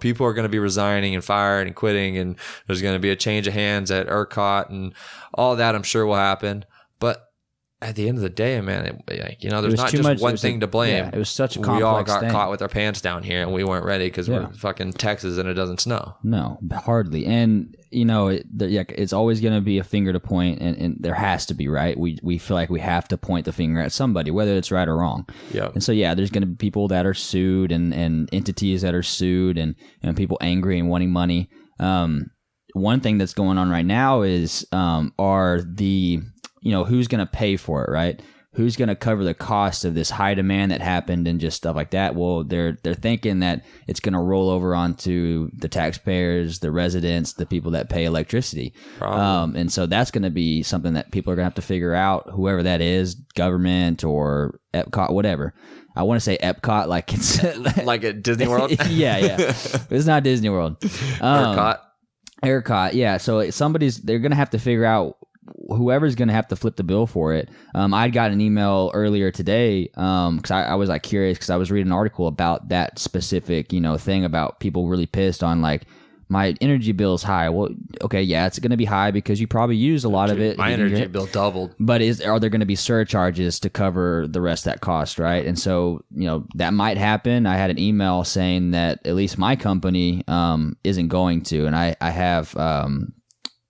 people are going to be resigning and firing and quitting, and there's going to be a change of hands at ERCOT and all that. I'm sure will happen. But at the end of the day, man, there's not just one thing to blame. Yeah, it was such a complex We all got thing. Caught with our pants down here, and we weren't ready because we're fucking Texas and it doesn't snow. No, hardly. And it's always going to be a finger to point, and there has to be, right. We feel like we have to point the finger at somebody, whether it's right or wrong. Yeah. And so there's going to be people that are sued and entities that are sued and people angry and wanting money. One thing that's going on right now is are the who's going to pay for it, right? who's going to cover the cost of this high demand that happened and just stuff like that? Well, they're thinking that it's going to roll over onto the taxpayers, the residents, the people that pay electricity. And so that's going to be something that people are going to have to figure out, whoever that is, government or Epcot, whatever. I want to say Epcot like it's like at Disney World. yeah. It's not Disney World. ERCOT, yeah. So they're going to have to figure out whoever's going to have to flip the bill for it. I got an email earlier today because I was like curious because I was reading an article about that specific thing about people really pissed on like, my energy bill is high. Well, okay, yeah, it's going to be high because you probably use a lot of it. My energy bill doubled. But are there going to be surcharges to cover the rest of that cost, right? And so, that might happen. I had an email saying that at least my company isn't going to, and I have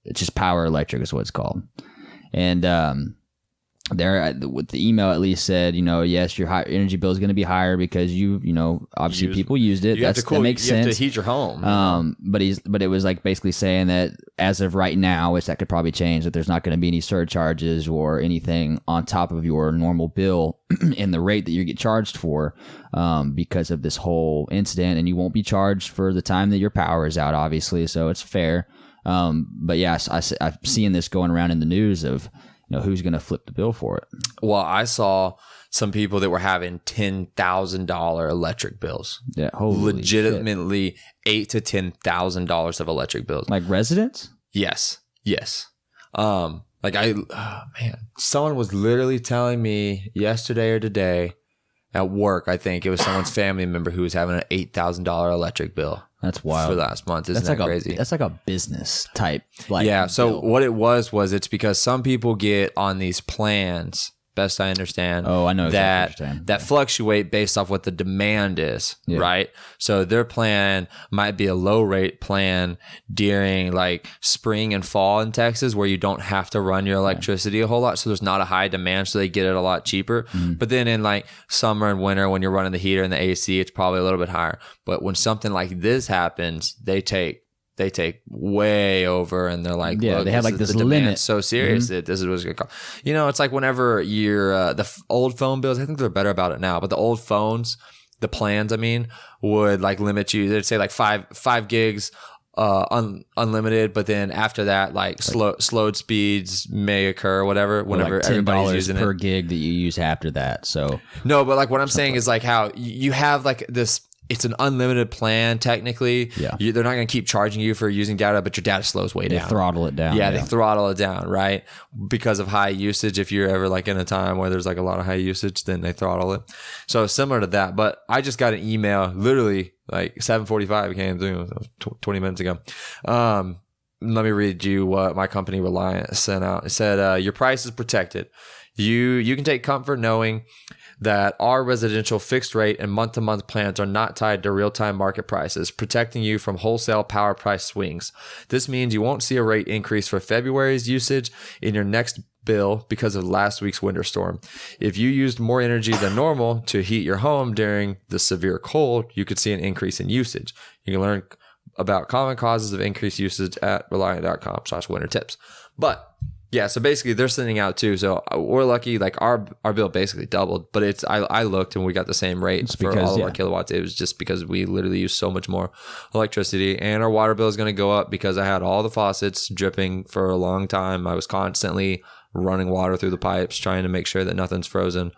it's just Power Electric is what it's called. And with the email at least said, yes, your energy bill is going to be higher because obviously people used it. That makes sense. You have to heat your home. But it was like basically saying that as of right now, which that could probably change, that there's not going to be any surcharges or anything on top of your normal bill in the rate that you get charged for because of this whole incident, and you won't be charged for the time that your power is out, obviously. So it's fair. But yes, I'm seeing this going around in the news of who's going to flip the bill for it. Well, I saw some people that were having $10,000 electric bills. Yeah, holy legitimately shit. $8,000 to $10,000 of electric bills. Like residents? Yes. Man, someone was literally telling me yesterday or today at work. I think it was someone's family member who was having an $8,000 electric bill. That's wild. For last month. Isn't that crazy? That's like a business type. So what it was it's because some people get on these plans, best I understand. Oh, I know that fluctuate based off what the demand is, right? So their plan might be a low rate plan during like spring and fall in Texas where you don't have to run your electricity a whole lot. So there's not a high demand, so they get it a lot cheaper. Mm-hmm. But then in like summer and winter when you're running the heater and the AC, it's probably a little bit higher. But when something like this happens, they take way over, and they're like, they have like this limit. So serious that this is what's going to cost. It's like whenever you're the old phone bills, I think they're better about it now, but the old phones, the plans, would like limit you. They'd say like five gigs unlimited, but then after that, like slowed speeds may occur, whatever, whenever like everybody's using per it. gig that you use after that. So no, but like what I'm saying is like how you have like this. It's an unlimited plan, technically. Yeah. They're not going to keep charging you for using data, but your data slows way down. They throttle it down. Yeah, they throttle it down, right? Because of high usage. If you're ever like in a time where there's like a lot of high usage, then they throttle it. So similar to that. But I just got an email, literally like 7:45 it came through, 20 minutes ago. Let me read you what my company Reliant sent out. It said, your price is protected. You can take comfort knowing that our residential fixed rate and month-to-month plans are not tied to real-time market prices, protecting you from wholesale power price swings. This means you won't see a rate increase for February's usage in your next bill because of last week's winter storm. If you used more energy than normal to heat your home during the severe cold, you could see an increase in usage. You can learn about common causes of increased usage at reliant.com/winter tips. But yeah, so basically they're sending out too. So we're lucky, like our bill basically doubled, but it's I looked and we got the same rate for all of our kilowatts. It was just because we literally use so much more electricity, and our water bill is going to go up because I had all the faucets dripping for a long time. I was constantly running water through the pipes, trying to make sure that nothing's frozen.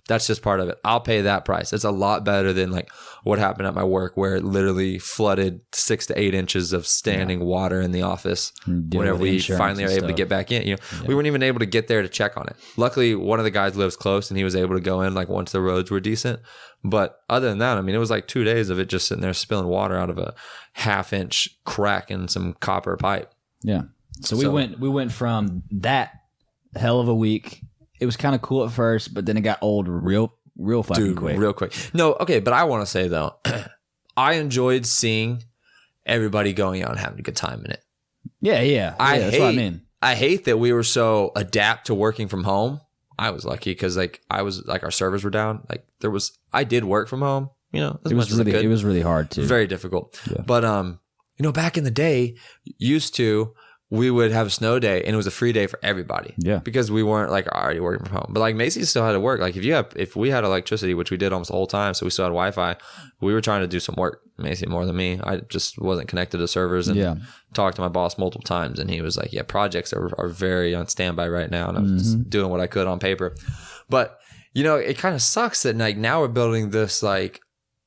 That's just part of it. I'll pay that price. It's a lot better than like what happened at my work where it literally flooded 6 to 8 inches of standing water in the office whenever we finally are able to get back in. We weren't even able to get there to check on it. Luckily, one of the guys lives close and he was able to go in like once the roads were decent. But other than that, it was like 2 days of it just sitting there spilling water out of a 1/2-inch crack in some copper pipe. Yeah. So we went from that hell of a week. It was kind of cool at first, but then it got old real fucking quick. Real quick. No, okay, but I want to say though, I enjoyed seeing everybody going out and having a good time in it. Yeah. That's what I mean. I hate that we were so adapt to working from home. I was lucky because our servers were down. I did work from home. It was really hard too. Very difficult. Yeah. But back in the day, used to we would have a snow day and it was a free day for everybody. Yeah. Because we weren't like already working from home. But like Macy's still had to work. Like if we had electricity, which we did almost the whole time, so we still had Wi-Fi, we were trying to do some work. Macy more than me. I just wasn't connected to servers and talked to my boss multiple times and he was like, yeah, projects are very on standby right now. And I was just doing what I could on paper. But you know, it kind of sucks that like now we're building this like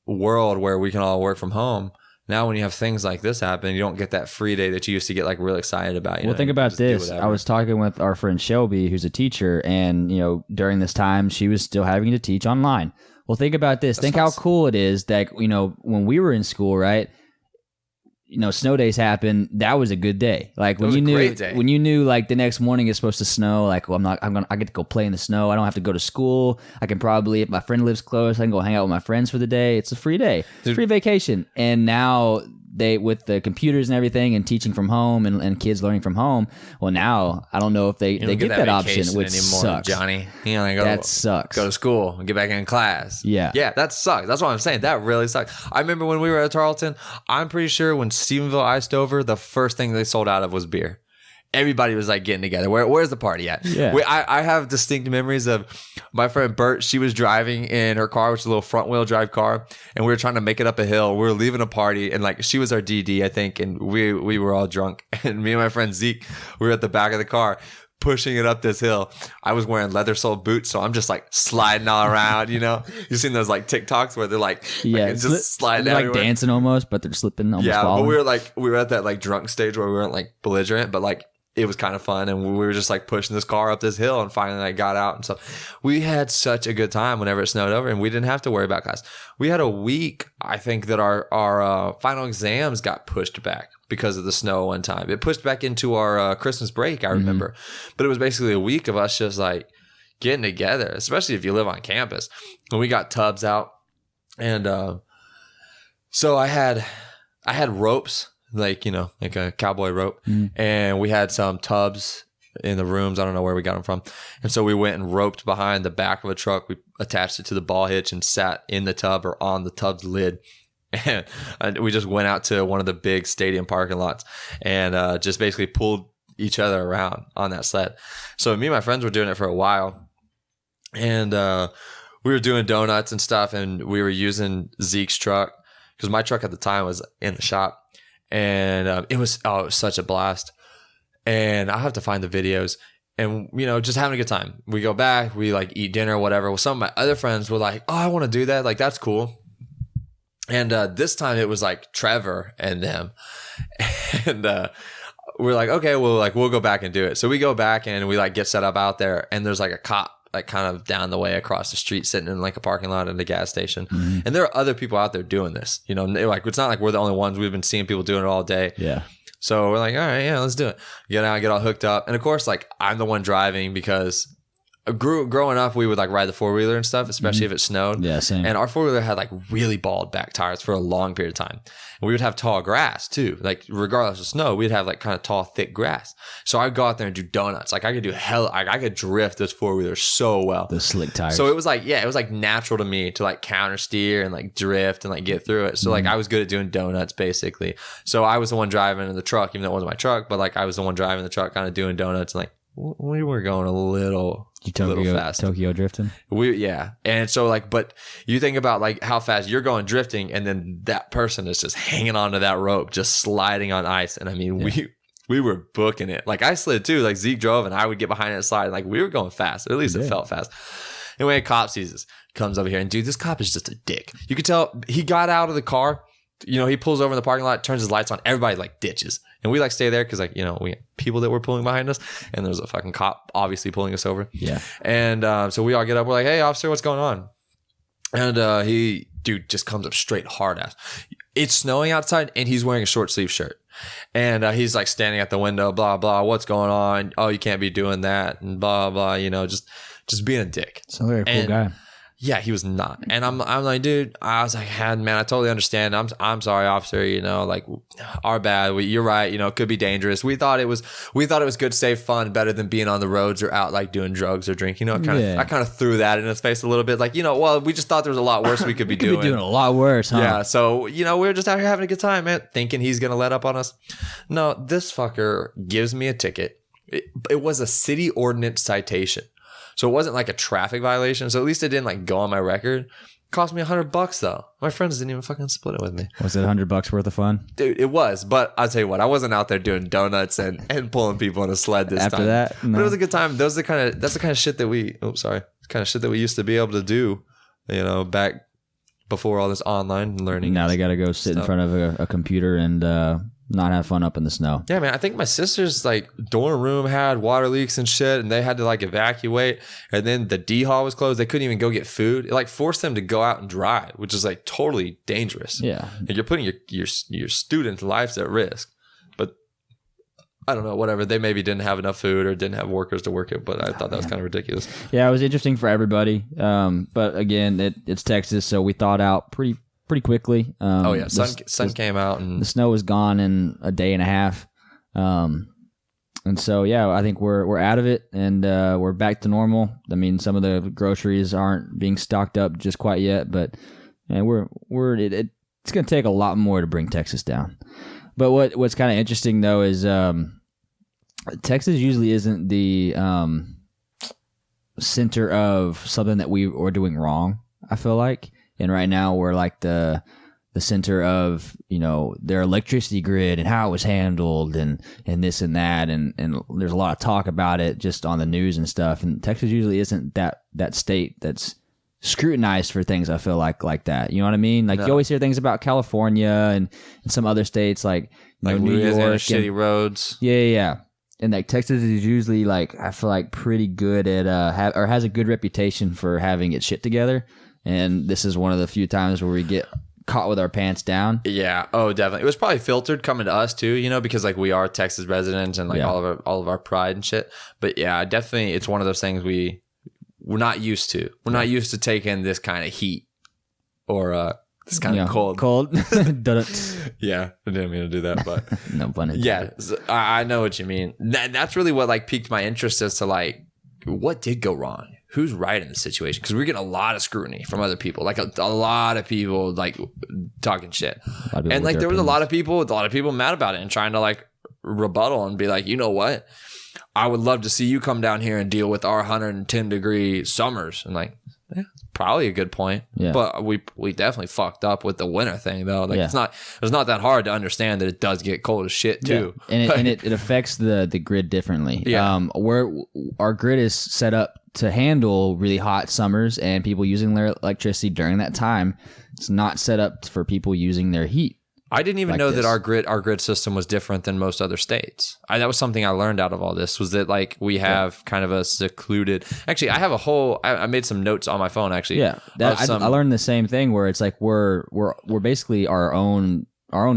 world where we can all work from home. Now, when you have things like this happen, you don't get that free day that you used to get like really excited about. Well, think about this. I was talking with our friend Shelby, who's a teacher, and you know, during this time, she was still having to teach online. Well, think about this. Think how cool it is that, you know, when we were in school, right? You know, snow days happen. That was a good day. Like when you knew like the next morning it's supposed to snow. Like, well, I get to go play in the snow. I don't have to go to school. I can probably, if my friend lives close, I can go hang out with my friends for the day. It's a free day. It's a free vacation. And now with the computers and everything and teaching from home and kids learning from home. Well, now I don't know if they get that option, which sucks. Johnny, you know, that sucks. Go to school and get back in class. Yeah, that sucks. That's what I'm saying. That really sucks. I remember when we were at Tarleton. I'm pretty sure when Stephenville iced over, the first thing they sold out of was beer. Everybody was like getting together. Where's the party at? Yeah. I have distinct memories of my friend Bert. She was driving in her car, which is a little front wheel drive car, and we were trying to make it up a hill. We were leaving a party, and like she was our DD, I think, and we were all drunk. And me and my friend Zeke, we were at the back of the car pushing it up this hill. I was wearing leather soled boots, so I'm just like sliding all around. You know, you've seen those like TikToks where they're like just sliding like everywhere. Dancing almost, but they're slipping almost. Yeah, falling. but we were at that like drunk stage where we weren't like belligerent, but like. It was kind of fun, and we were just like pushing this car up this hill, and finally like got out and stuff. We had such a good time whenever it snowed over, and we didn't have to worry about class. We had a week, I think, that our final exams got pushed back because of the snow one time. It pushed back into our Christmas break, I remember, but it was basically a week of us just like getting together, especially if you live on campus. And we got tubs out, and so I had ropes. Like, you know, like a cowboy rope. And we had some tubs in the rooms. I don't know where we got them from. And so we went and roped behind the back of a truck. We attached it to the ball hitch and sat in the tub or on the tub's lid. And we just went out to one of the big stadium parking lots and just basically pulled each other around on that sled. So me and my friends were doing it for a while. And we were doing donuts and stuff. And we were using Zeke's truck because my truck at the time was in the shop. And it was such a blast. And I'll have to find the videos. And, you know, just having a good time. We go back, we like eat dinner or whatever. Well, some of my other friends were like, oh, I want to do that. Like, that's cool. And this time it was like Trevor and them. And we're like, okay, well, like we'll go back and do it. So we go back and we like get set up out there. And there's like a cop like kind of down the way across the street sitting in like a parking lot at a gas station. And there are other people out there doing this, you know, like it's not like we're the only ones. We've been seeing people doing it all day. Yeah. So we're like, all right, yeah, let's do it. Get out, get all hooked up. And of course, like I'm the one driving because growing up, we would like ride the 4-wheeler and stuff, especially if it snowed. Yeah, same. And our 4-wheeler had like really bald back tires for a long period of time. And we would have tall grass too. Like regardless of snow, we'd have like kind of tall, thick grass. So I'd go out there and do donuts. Like I could do I could drift this 4-wheeler so well. The slick tires. So it was like, yeah, it was like natural to me to like counter steer and like drift and like get through it. So like I was good at doing donuts basically. So I was the one driving in the truck, even though it wasn't my truck, but like I was the one driving the truck kind of doing donuts and like we were going a little fast. Tokyo drifting? Yeah. And so like, but you think about like how fast you're going drifting and then that person is just hanging onto that rope, just sliding on ice. And I mean, we were booking it. Like I slid too, like Zeke drove and I would get behind it and slide. Like we were going fast, or at least it felt fast. Anyway, a cop sees us, comes over here and dude, this cop is just a dick. You could tell he got out of the car. You know, he pulls over in the parking lot, turns his lights on. Everybody like ditches. And we like stay there because like, you know, we had people that were pulling behind us and there was a fucking cop obviously pulling us over. Yeah. And so we all get up. We're like, hey, officer, what's going on? And he, dude, just comes up straight hard ass. It's snowing outside and he's wearing a short sleeve shirt. And he's like standing at the window, blah, blah. What's going on? Oh, you can't be doing that and blah, blah, you know, just being a dick. So very cool guy. Yeah, he was not. And I'm like, dude, I was like, man, I totally understand. I'm sorry, officer, you know, like our bad. You're right. You know, it could be dangerous. We thought it was good, safe, fun, better than being on the roads or out like doing drugs or drinking. You know, I kind of threw that in his face a little bit. Like, you know, well, we just thought there was a lot worse we could be doing. Be doing a lot worse, huh? Yeah. So, you know, we were just out here having a good time, man, thinking he's going to let up on us. No, this fucker gives me a ticket. It was a city ordinance citation. So it wasn't like a traffic violation. So at least it didn't like go on my record. It cost me $100 though. My friends didn't even fucking split it with me. Was it $100 worth of fun? Dude, it was. But I'll tell you what, I wasn't out there doing donuts and pulling people in a sled this time. After that? No. But it was a good time. That's the kind of shit that we used to be able to do, you know, back before all this online learning. Now they got to go sit in front of a computer and not have fun up in the snow. Yeah, man. I think my sister's like dorm room had water leaks and shit, and they had to like evacuate. And then the D hall was closed. They couldn't even go get food. It like forced them to go out and drive, which is like totally dangerous. Yeah, and you're putting your students' lives at risk. But I don't know, whatever. They maybe didn't have enough food or didn't have workers to work it. But I thought that was kind of ridiculous. Yeah, it was interesting for everybody. But again, it's Texas, so we thawed out pretty quickly. Sun came out and the snow was gone in a day and a half. And so, yeah, I think we're out of it and we're back to normal. I mean, some of the groceries aren't being stocked up just quite yet, but it's going to take a lot more to bring Texas down. But what's kind of interesting though is Texas usually isn't the center of something that we are doing wrong, I feel like. And right now we're like the center of, you know, their electricity grid and how it was handled and this and that. And there's a lot of talk about it just on the news and stuff. And Texas usually isn't that state that's scrutinized for things, I feel like that. You know what I mean? Like you always hear things about California and some other states like New York. Shitty roads. Yeah. And like Texas is usually like, I feel like pretty good at, or has a good reputation for having its shit together. And this is one of the few times where we get caught with our pants down. Yeah. Oh, definitely. It was probably filtered coming to us too, you know, because like we are Texas residents and like all of our pride and shit. But yeah, definitely, it's one of those things we're not used to. We're not used to taking this kind of heat or this kind of cold. Yeah, I didn't mean to do that, but no pun intended. Yeah, I know what you mean. That's really what like piqued my interest as to like what did go wrong. Who's right in the situation? Because we're getting a lot of scrutiny from other people, like a lot of people like talking shit, and like there was a lot of people mad about it and trying to like rebuttal and be like, you know what, I would love to see you come down here and deal with our 110-degree summers, and like, yeah, probably a good point. Yeah. But we definitely fucked up with the winter thing though. Like it's not that hard to understand that it does get cold as shit too. Yeah. And it affects the grid differently. Yeah. Where our grid is set up to handle really hot summers and people using their electricity during that time. It's not set up for people using their heat. I didn't even know that our grid system was different than most other states. That was something I learned out of all this, was that like we have kind of a secluded. Actually, I have I made some notes on my phone actually. Yeah, I learned the same thing where it's like we're basically our own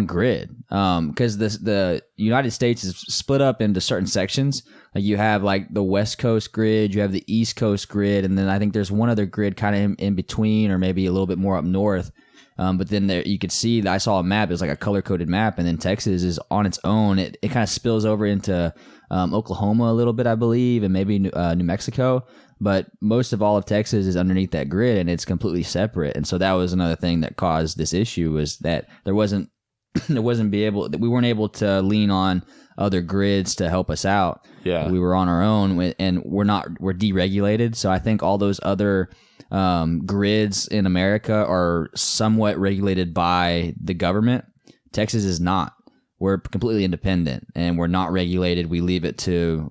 grid, because the United States is split up into certain sections. Like you have like the West Coast grid, you have the East Coast grid, and then I think there's one other grid kind of in between, or maybe a little bit more up north. But then there, you could see that I saw a map. It was like a color-coded map, and then Texas is on its own. It kind of spills over into Oklahoma a little bit, I believe, and maybe New Mexico. But most of all of Texas is underneath that grid, and it's completely separate. And so that was another thing that caused this issue, was that we weren't able to lean on other grids to help us out. Yeah, we were on our own, and we're deregulated. So I think all those other grids in America are somewhat regulated by the government. Texas is not. We're completely independent, and we're not regulated. We leave it to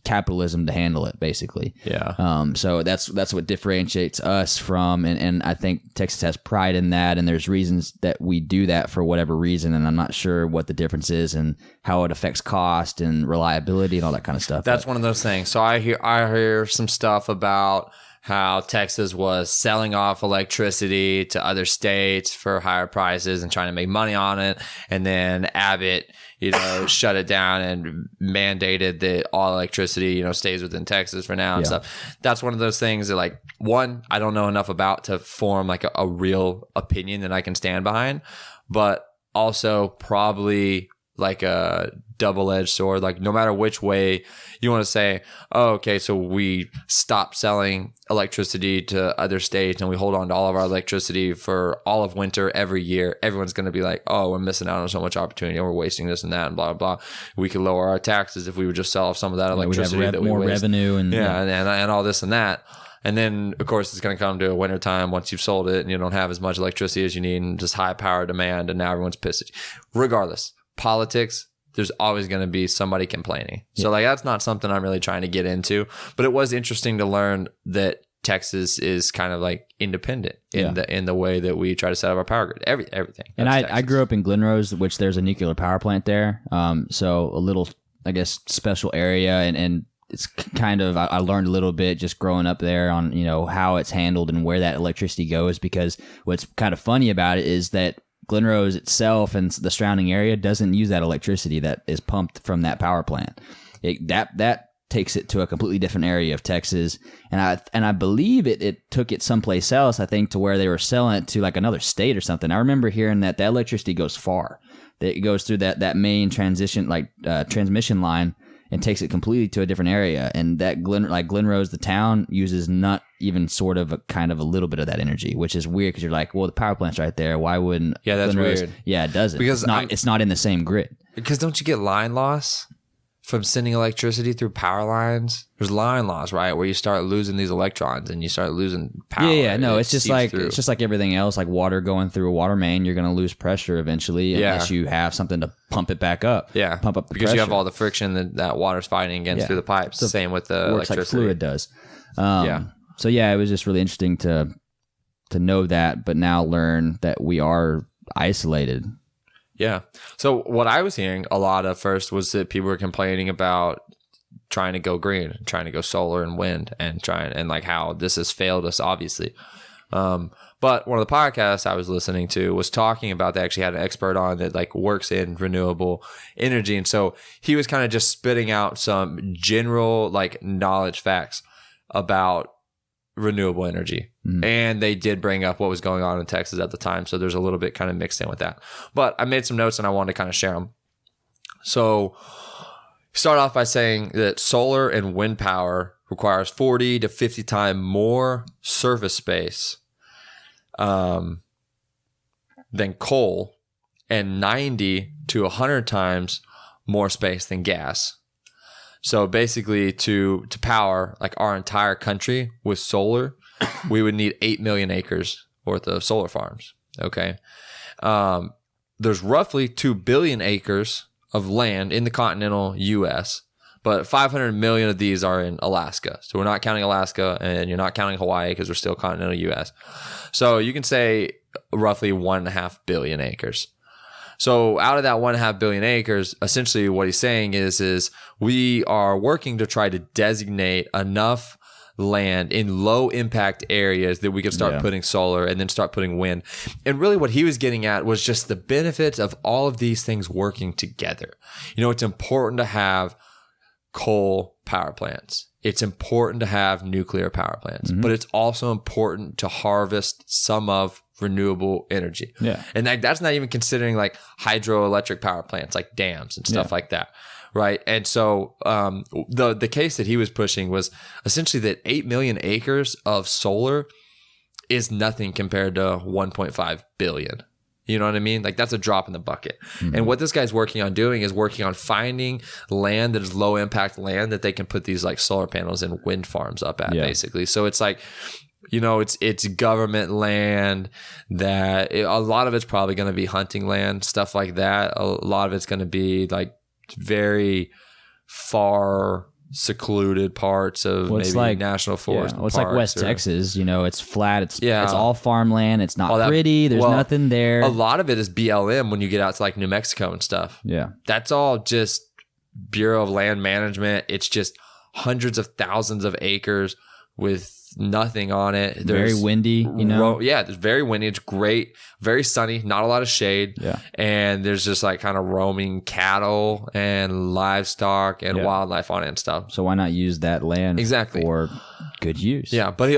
capitalism to handle it, basically. Yeah. So that's what differentiates us from, and I think Texas has pride in that, and there's reasons that we do that for whatever reason, and I'm not sure what the difference is and how it affects cost and reliability and all that kind of stuff. That's one of those things. So I hear some stuff about how Texas was selling off electricity to other states for higher prices and trying to make money on it. And then Abbott, shut it down and mandated that all electricity, stays within Texas for now and stuff. That's one of those things that, like, one, I don't know enough about to form like a real opinion that I can stand behind, but also probably like a double-edged sword. Like, no matter which way you want to say, oh, okay, so we stop selling electricity to other states and we hold on to all of our electricity for all of winter every year, everyone's going to be like, oh, we're missing out on so much opportunity and we're wasting this and that and blah, blah, blah. We could lower our taxes if we would just sell off some of that electricity. We'd have that we more waste. revenue and and all this and that. And then, of course, it's going to come to a winter time once you've sold it and you don't have as much electricity as you need and just high power demand, and now everyone's pissed at you. Regardless, politics, there's always going to be somebody complaining. So like, that's not something I'm really trying to get into, but it was interesting to learn that Texas is kind of like independent in the way that we try to set up our power grid. Everything. And I grew up in Glen Rose, which there's a nuclear power plant there. So a little, I guess, special area, and it's kind of, I learned a little bit just growing up there on, how it's handled and where that electricity goes, because what's kind of funny about it is that Glen Rose itself and the surrounding area doesn't use that electricity that is pumped from that power plant. That takes it to a completely different area of Texas, and I believe it took it someplace else. I think to where they were selling it to like another state or something. I remember hearing that electricity goes far. That it goes through that main transmission transmission line and takes it completely to a different area. And that Glen Rose, the town, uses not even sort of a kind of a little bit of that energy, which is weird because you're like, well, the power plant's right there. Why wouldn't? Yeah, that's Glen Rose? weird. Yeah, it doesn't. Because it's not in the same grid. Because don't you get line loss from sending electricity through power lines? There's line loss, right, where you start losing these electrons and you start losing power. Yeah. No, it's just like everything else, like water going through a water main. You're going to lose pressure eventually unless you have something to pump it back up. Yeah, pump up the because pressure. you have all the friction that water's fighting against through the pipes. So same with the works electricity. like fluid does. So it was just really interesting to know that, but now learn that we are isolated. Yeah. So what I was hearing a lot of first was that people were complaining about trying to go green, trying to go solar and wind, and like how this has failed us, obviously. But one of the podcasts I was listening to was talking about, they actually had an expert on that like works in renewable energy. And so he was kind of just spitting out some general like knowledge facts about renewable energy. And they did bring up what was going on in Texas at the time. So there's a little bit kind of mixed in with that. But I made some notes and I wanted to kind of share them. So start off by saying that solar and wind power requires 40 to 50 times more surface space than coal, and 90 to 100 times more space than gas. So basically to power like our entire country with solar, we would need 8 million acres worth of solar farms. Okay. There's roughly 2 billion acres of land in the continental US, but 500 million of these are in Alaska. So we're not counting Alaska, and you're not counting Hawaii because we're still continental US. So you can say roughly 1.5 billion acres. So out of that 1.5 billion acres, essentially what he's saying is we are working to try to designate enough land in low impact areas that we could start putting solar and then start putting wind. And really what he was getting at was just the benefits of all of these things working together. It's important to have coal power plants. It's important to have nuclear power plants, but it's also important to harvest some of renewable energy. Yeah. And that's not even considering like hydroelectric power plants, like dams and stuff like that. Right. And so the case that he was pushing was essentially that 8 million acres of solar is nothing compared to 1.5 billion. You know what I mean? Like that's a drop in the bucket. And what this guy's working on doing is working on finding land that is low impact land that they can put these like solar panels and wind farms up at basically. So it's like, it's government land that a lot of it's probably going to be hunting land, stuff like that. A lot of it's going to be like very far secluded parts of national forest. It's like West Texas, it's flat. It's all farmland. It's not pretty. There's nothing there. A lot of it is BLM when you get out to like New Mexico and stuff. Yeah. That's all just Bureau of Land Management. It's just hundreds of thousands of acres with nothing on it. Very windy, it's very windy. It's great, very sunny, not a lot of shade. Yeah. And there's just like kind of roaming cattle and livestock and wildlife on it and stuff. So why not use that land for good use? Yeah, but he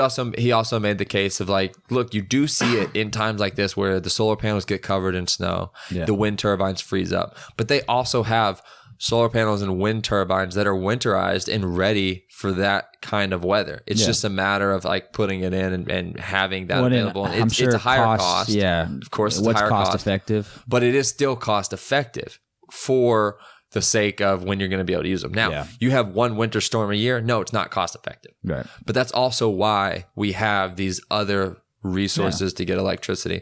also made the case of like, look, you do see it in times like this where the solar panels get covered in snow, the wind turbines freeze up, but they also have solar panels and wind turbines that are winterized and ready for that kind of weather. It's just a matter of like putting it in and having that available. And it's a higher cost. Yeah, of course, it's what's a higher cost effective, but it is still cost effective for the sake of when you're going to be able to use them. Now, you have one winter storm a year. No, it's not cost effective. Right. But that's also why we have these other resources to get electricity.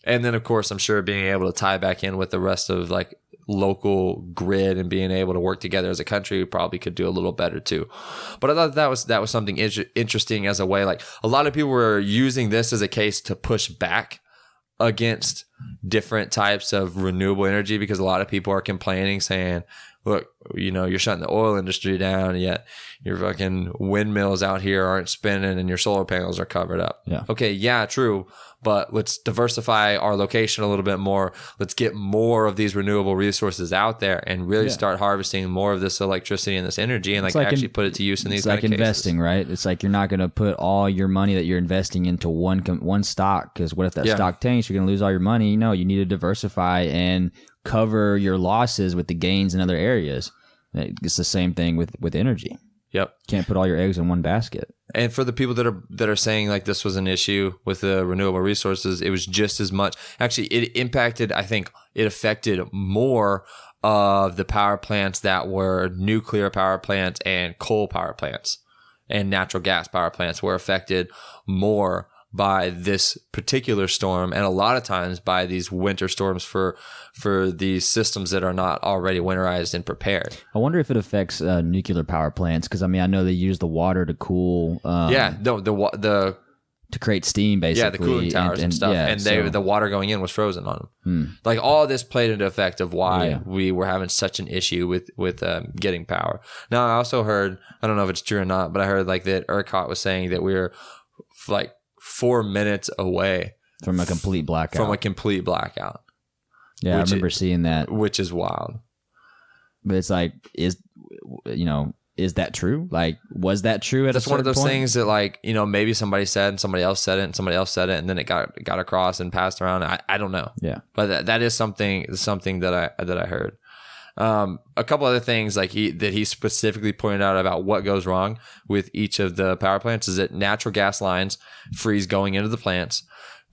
And then, of course, I'm sure being able to tie back in with the rest of like local grid and being able to work together as a country, we probably could do a little better too. But I thought that was something interesting as a way. Like a lot of people were using this as a case to push back against different types of renewable energy, because a lot of people are complaining, saying, look, you're shutting the oil industry down, and yet your fucking windmills out here aren't spinning and your solar panels are covered up. Yeah. Okay. Yeah, true. But let's diversify our location a little bit more. Let's get more of these renewable resources out there and really start harvesting more of this electricity and this energy, and like actually put it to use in these kind of cases. It's like investing, right? It's like you're not going to put all your money that you're investing into one stock, because what if that stock tanks? You're going to lose all your money. No, you need to diversify and cover your losses with the gains in other areas. It's the same thing with energy. Yep. Can't put all your eggs in one basket. And for the people that are saying like this was an issue with the renewable resources, it was just as much. Actually, it impacted, I think it affected more of the power plants that were nuclear power plants and coal power plants, and natural gas power plants were affected more by this particular storm, and a lot of times by these winter storms for these systems that are not already winterized and prepared. I wonder if it affects nuclear power plants, because I know they use the water to cool. The to create steam, basically. Yeah, the cooling towers and stuff, and the water going in was frozen on them. Like all this played into effect of why we were having such an issue with getting power. Now, I also heard, I don't know if it's true or not, but I heard like that ERCOT was saying that we were like 4 minutes away from a complete blackout. Yeah, I remember seeing that, which is wild. But it's like, is that true? Like, was that true? That's one of those things that, like, maybe somebody said, and somebody else said it, and somebody else said it, and then it got across and passed around. I don't know. Yeah, but that is something that I heard. A couple other things like he specifically pointed out about what goes wrong with each of the power plants is that natural gas lines freeze going into the plants.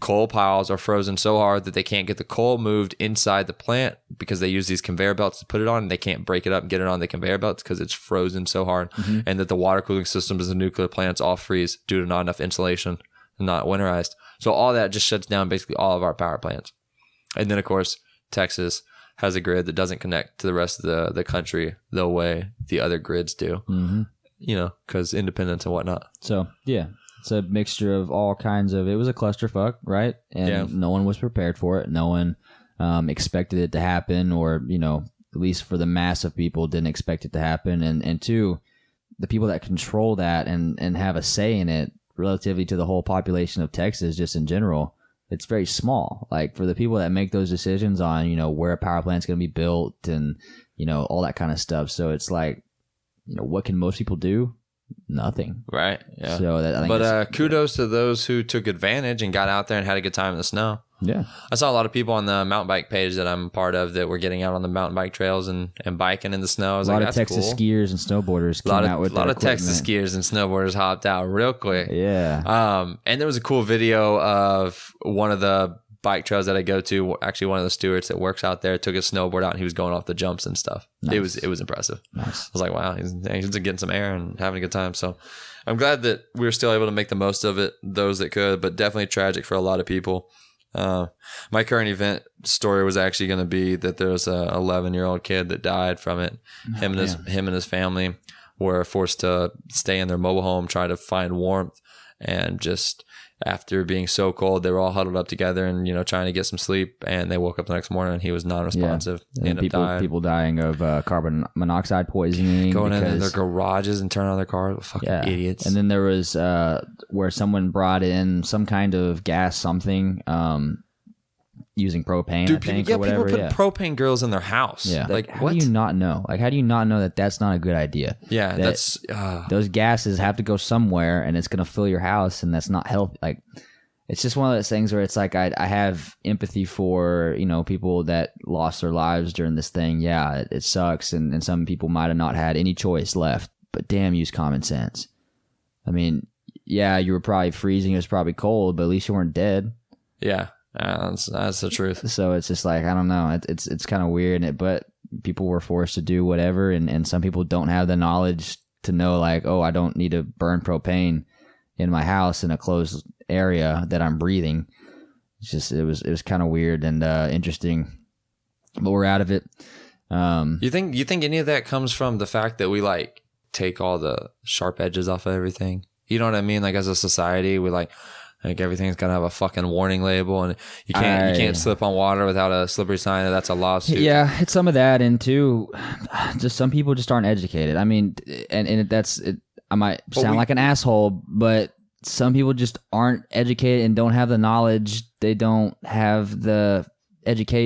Coal piles are frozen so hard that they can't get the coal moved inside the plant because they use these conveyor belts to put it on, and they can't break it up and get it on the conveyor belts because it's frozen so hard. And that the water cooling systems in the nuclear plants all freeze due to not enough insulation and not winterized. So all that just shuts down basically all of our power plants. And then, of course, Texas has a grid that doesn't connect to the rest of the country the way the other grids do, because independence and whatnot. So, yeah, it's a mixture of all kinds of, it was a clusterfuck, right? And no one was prepared for it. No one expected it to happen, or, at least for the mass of people, didn't expect it to happen. And two, the people that control that and have a say in it relatively to the whole population of Texas, just in general, it's very small. Like, for the people that make those decisions on, where a power plant's going to be built and, all that kind of stuff. So it's like, what can most people do? Nothing. Right. Yeah. So I think kudos to those who took advantage and got out there and had a good time in the snow. Yeah. I saw a lot of people on the mountain bike page that I'm part of that were getting out on the mountain bike trails and biking in the snow. I was a lot like, of that's Texas cool. skiers and snowboarders came out with a lot of Texas skiers and snowboarders hopped out real quick. Yeah. And there was a cool video of one of the bike trails that I go to. Actually, one of the stewards that works out there took his snowboard out and he was going off the jumps and stuff. Nice. It was impressive. Nice. I was like, wow, he's getting some air and having a good time. So I'm glad that we were still able to make the most of it, those that could, but definitely tragic for a lot of people. My current event story was actually going to be that there was a 11-year-old kid that died from it. Him and his family were forced to stay in their mobile home, try to find warmth, and after being so cold. They were all huddled up together and, trying to get some sleep. And they woke up the next morning and he was non-responsive. Yeah. And people dying of carbon monoxide poisoning. Going in their garages and turning on their cars. Fucking idiots. And then there was where someone brought in some kind of gas, something, using propane, I think, or whatever. People put propane grills in their house. Yeah. Like, how what? do you not know? Like, how do you not know that that's not a good idea? Yeah, that's... those gases have to go somewhere, and it's going to fill your house, and that's not healthy. Like, it's just one of those things where it's like I have empathy for, people that lost their lives during this thing. Yeah, it sucks, and some people might have not had any choice left, but damn, use common sense. I mean, yeah, you were probably freezing. It was probably cold, but at least you weren't dead. Yeah. That's the truth. So it's just like, I don't know. It's kind of weird, but people were forced to do whatever, and some people don't have the knowledge to know, like, oh, I don't need to burn propane in my house in a closed area that I'm breathing. It's just it was kind of weird and interesting, but we're out of it. You think any of that comes from the fact that we like take all the sharp edges off of everything? You know what I mean? Like, as a society, we like everything's gotta have a fucking warning label, and you can't slip on water without a slippery sign that's a lawsuit. Yeah, it's some of that, and too, just some people just aren't educated. I mean, and that's it. I might sound like an asshole, but some people just aren't educated and don't have the knowledge. They don't have the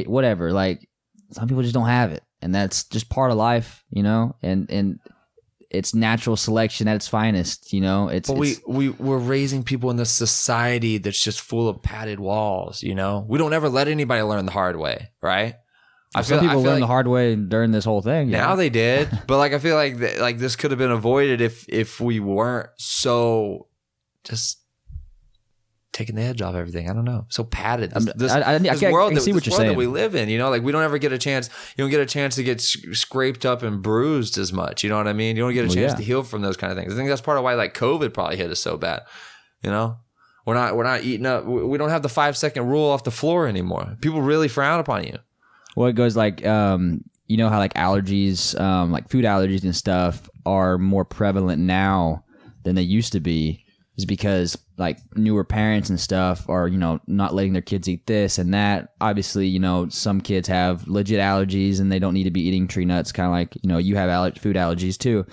whatever. Like, some people just don't have it, and that's just part of life, and. It's natural selection at its finest, we're raising people in this society that's just full of padded walls, We don't ever let anybody learn the hard way, right? Some people learned the hard way during this whole thing. Now they did, but I feel like this could have been avoided if we weren't so just taking the edge off everything. I don't know. So padded. This world that we live in, we don't ever get a chance. You don't get a chance to get scraped up and bruised as much. You know what I mean? You don't get a chance to heal from those kind of things. I think that's part of why COVID probably hit us so bad. We're not eating up. We don't have the 5-second rule off the floor anymore. People really frown upon you. Well, it goes like, how like allergies, like food allergies and stuff are more prevalent now than they used to be. Is because like newer parents and stuff are, not letting their kids eat this and that. Obviously, some kids have legit allergies and they don't need to be eating tree nuts. Kind of like, you have food allergies too.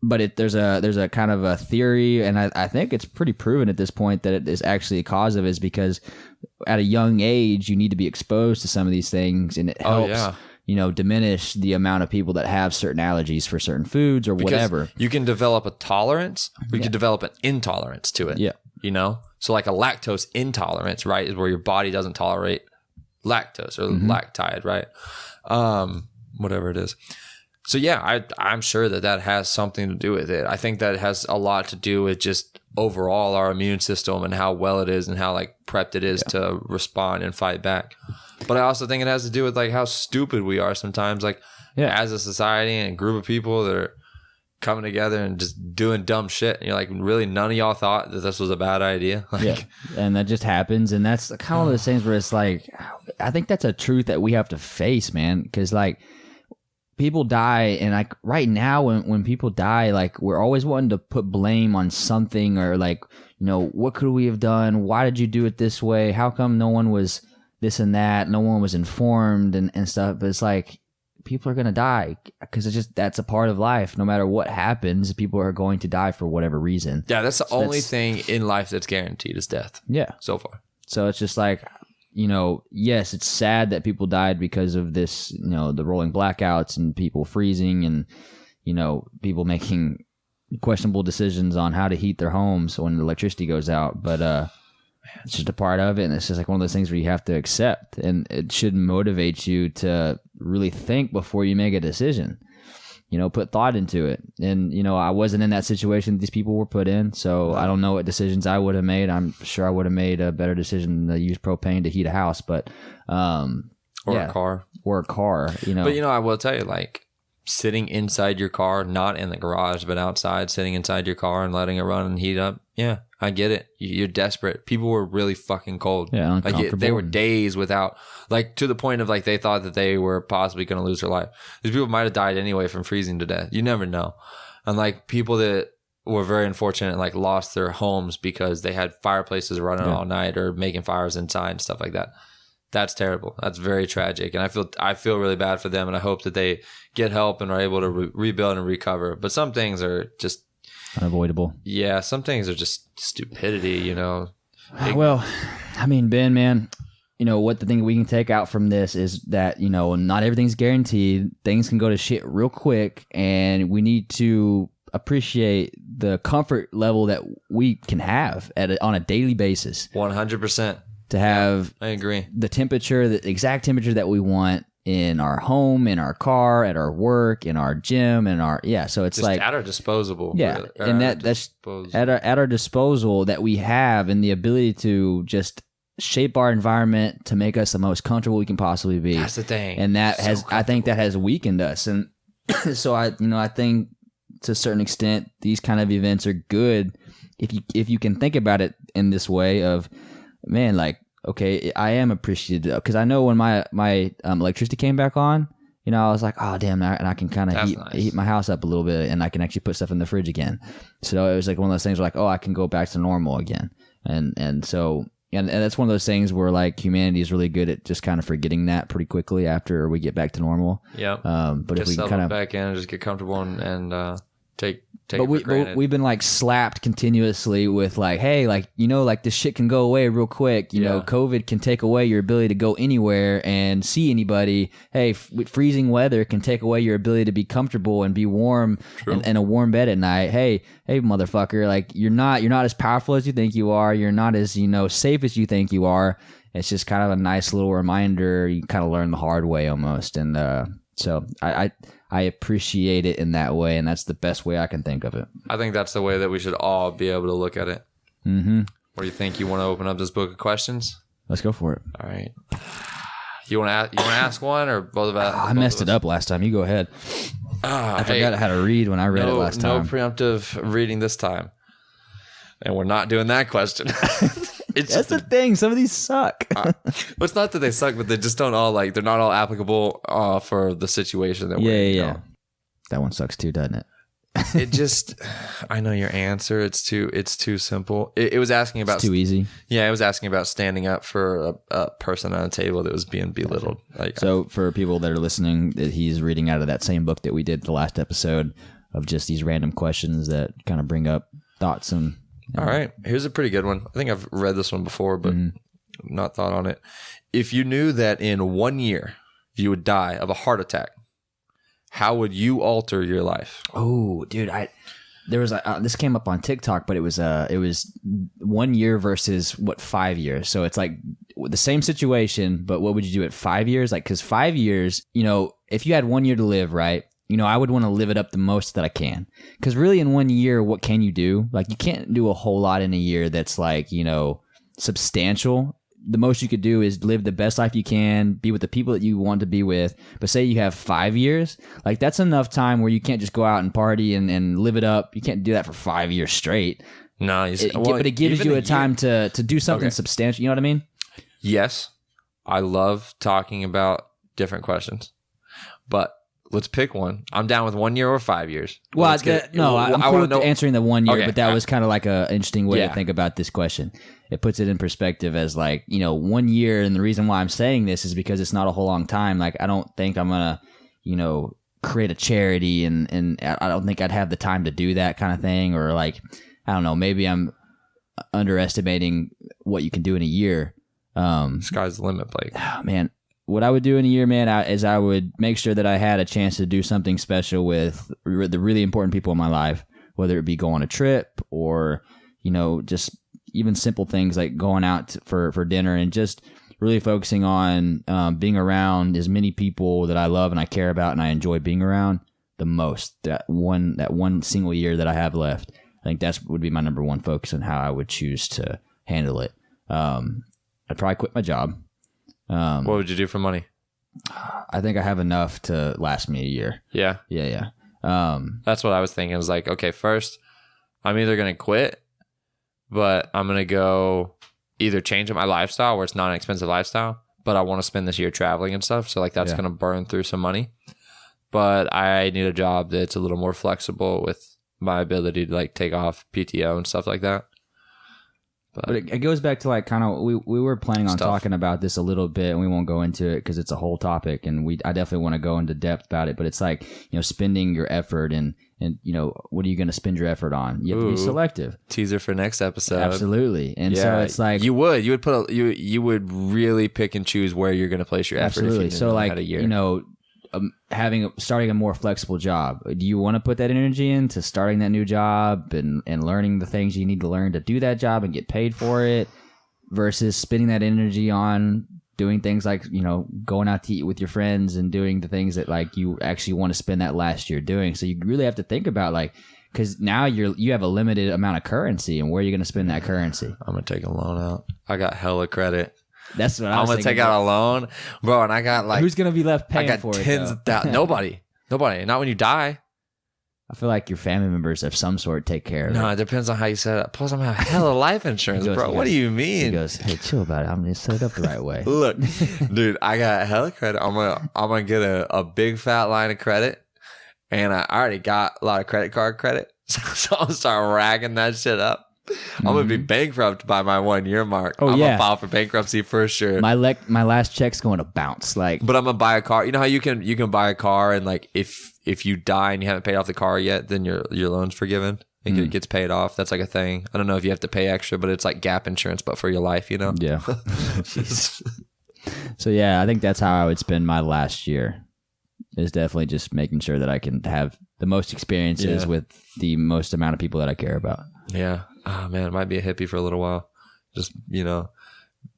But there's a kind of a theory, and I think it's pretty proven at this point that it is actually a cause of it, is because at a young age you need to be exposed to some of these things, and it helps. Diminish the amount of people that have certain allergies for certain foods or whatever. You can develop a tolerance, or you can develop an intolerance to it. Yeah. So like a lactose intolerance, right, is where your body doesn't tolerate lactose or lactide, right? Whatever it is. So yeah, I'm sure that has something to do with it. I think that has a lot to do with just overall our immune system and how well it is and how like prepped it is to respond and fight back. But I also think it has to do with like how stupid we are sometimes, as a society and a group of people that are coming together and just doing dumb shit. And you're like, really, none of y'all thought that this was a bad idea? And that just happens. And that's kind of one of those things where it's like, I think that's a truth that we have to face, man. Because like people die, and like right now when people die, like we're always wanting to put blame on something, or like, what could we have done? Why did you do it this way? How come no one was this and that? No one was informed and stuff. But it's like, people are going to die because it's just, that's a part of life. No matter what happens, people are going to die for whatever reason. Yeah, that's the only thing in life that's guaranteed is death. Yeah. So far. So it's just like, yes, it's sad that people died because of this, the rolling blackouts and people freezing and, people making questionable decisions on how to heat their homes when the electricity goes out. But, it's just a part of it, and it's just like one of those things where you have to accept, and it should motivate you to really think before you make a decision. Put thought into it. And I wasn't in that situation these people were put in, so I don't know what decisions I would have made. I'm sure I would have made a better decision to use propane to heat a house, but a car. But I will tell you, like, sitting inside your car, not in the garage, but outside, sitting inside your car and letting it run and heat up. Yeah, I get it. You're desperate. People were really fucking cold. Yeah, uncomfortable. They were days without, like, to the point of like they thought that they were possibly going to lose their life. These people might have died anyway from freezing to death. You never know. And like people that were very unfortunate and like lost their homes because they had fireplaces running all night or making fires inside and stuff like that. That's terrible. That's very tragic. And I feel really bad for them, and I hope that they get help and are able to rebuild and recover. But some things are just unavoidable. Yeah, some things are just stupidity, you know. Well, I mean, Ben, man, you know what the thing we can take out from this is that, you know, not everything's guaranteed. Things can go to shit real quick, and we need to appreciate the comfort level that we can have on a daily basis. 100%. To have I agree. The temperature, the exact temperature that we want in our home, in our car, at our work, in our gym, in our so it's just like at our disposal. Yeah, really. And that's at our disposal that we have, and the ability to just shape our environment to make us the most comfortable we can possibly be. That's the thing. And that I think that has weakened us. And so I think to a certain extent these kind of events are good if you can think about it in this way of, man, like, okay, I am appreciative because I know when my electricity came back on, you know, I was like, oh damn, and I can kind of heat my house up a little bit, and I can actually put stuff in the fridge again. So it was like one of those things where like, oh, I can go back to normal again, and so that's one of those things where like humanity is really good at just kind of forgetting that pretty quickly after we get back to normal. Yeah. But just if we can kind of back in and just get comfortable and take but we've been like slapped continuously with like, hey, like, you know, like this shit can go away real quick. You know, COVID can take away your ability to go anywhere and see anybody. Hey, freezing weather can take away your ability to be comfortable and be warm in a warm bed at night. Hey, motherfucker, like you're not as powerful as you think you are. You're not as, you know, safe as you think you are. It's just kind of a nice little reminder. You kind of learn the hard way almost. And so I appreciate it in that way, and that's the best way I can think of it. I think that's the way that we should all be able to look at it. Mm-hmm. What do you think? You want to open up this book of questions? Let's go for it. All right. You want to ask one or both of us? I messed it up last time. You go ahead. I forgot how to read when I read it last time. No preemptive reading this time. And we're not doing that question. That's the thing. Some of these suck. Well, it's not that they suck, but they just don't all they're not all applicable for the situation that we're in. Yeah. That one sucks too, doesn't it? It just, I know your answer. It's too simple. It was asking about. It's too easy. Yeah, it was asking about standing up for a person on a table that was being belittled. Like, so for people that are listening, that he's reading out of that same book that we did the last episode of just these random questions that kind of bring up thoughts and. All right. Here's a pretty good one. I think I've read this one before, but not thought on it. If you knew that in 1 year you would die of a heart attack, how would you alter your life? Oh, dude, there was this came up on TikTok, but it was 1 year versus 5 years. So it's like the same situation, but what would you do at 5 years? Like, because 5 years, you know, if you had 1 year to live, right? You know, I would want to live it up the most that I can. Because really in 1 year, what can you do? Like, you can't do a whole lot in a year that's like, you know, substantial. The most you could do is live the best life you can, be with the people that you want to be with. But say you have 5 years, like that's enough time where you can't just go out and party and live it up. You can't do that for 5 years straight. No, but it gives you a time to do something substantial. You know what I mean? Yes. I love talking about different questions. But let's pick one. I'm down with 1 year or 5 years. Well, I'm cool with answering the 1 year, but that was kind of like an interesting way to think about this question. It puts it in perspective as like, you know, 1 year. And the reason why I'm saying this is because it's not a whole long time. Like, I don't think I'm going to, you know, create a charity and I don't think I'd have the time to do that kind of thing. Or like, I don't know, maybe I'm underestimating what you can do in a year. Sky's the limit, Blake. Man. What I would do in a year, man, is I would make sure that I had a chance to do something special with the really important people in my life, whether it be go on a trip or, you know, just even simple things like going out for dinner and just really focusing on being around as many people that I love and I care about and I enjoy being around the most. That one single year that I have left, I think would be my number one focus on how I would choose to handle it. I'd probably quit my job. What would you do for money? I think I have enough to last me a year. Yeah. Yeah. That's what I was thinking. I was like, okay, first, I'm either going to quit, but I'm going to go either change my lifestyle where it's not an expensive lifestyle, but I want to spend this year traveling and stuff. So like that's going to burn through some money. But I need a job that's a little more flexible with my ability to like take off PTO and stuff like that. But it goes back to like kind of we were planning on talking about this a little bit, and we won't go into it because it's a whole topic, and I definitely want to go into depth about it. But it's like, you know, spending your effort and you know, what are you going to spend your effort on? You have to be selective. Teaser for next episode. Absolutely. And so it's like you would really pick and choose where you're going to place your effort. Absolutely. If you so like had a year. You know, starting a more flexible job. Do you want to put that energy into starting that new job and learning the things you need to learn to do that job and get paid for it, versus spending that energy on doing things like, you know, going out to eat with your friends and doing the things that like you actually want to spend that last year doing? So you really have to think about like, because now you have a limited amount of currency, and where are you going to spend that currency? I'm going to take a loan out. I got hella credit. That's what I'm going to take out a loan, bro. And I got like, who's going to be left paying I got for tens it? of thousands. Nobody. Not when you die. I feel like your family members of some sort take care of it. No, it depends on how you set it up. Plus, I'm having hella life insurance, bro. What do you mean? He goes, hey, chill about it. I'm going to set it up the right way. Look, dude, I got hella credit. I'm gonna get a big fat line of credit, and I already got a lot of credit card credit, so I'll start racking that shit up. I'm gonna be bankrupt by my 1 year mark. Oh, I'm yeah. gonna file for bankruptcy for sure. My last check's going to bounce. Like, But I'm gonna buy a car. You know how you can buy a car, and like if you die and you haven't paid off the car yet, then your loan's forgiven. It gets paid off. That's like a thing. I don't know if you have to pay extra, but it's like gap insurance, but for your life, you know? yeah. So yeah, I think that's how I would spend my last year. Is definitely just making sure that I can have the most experiences with the most amount of people that I care about. Yeah. Oh man, it might be a hippie for a little while. Just, you know,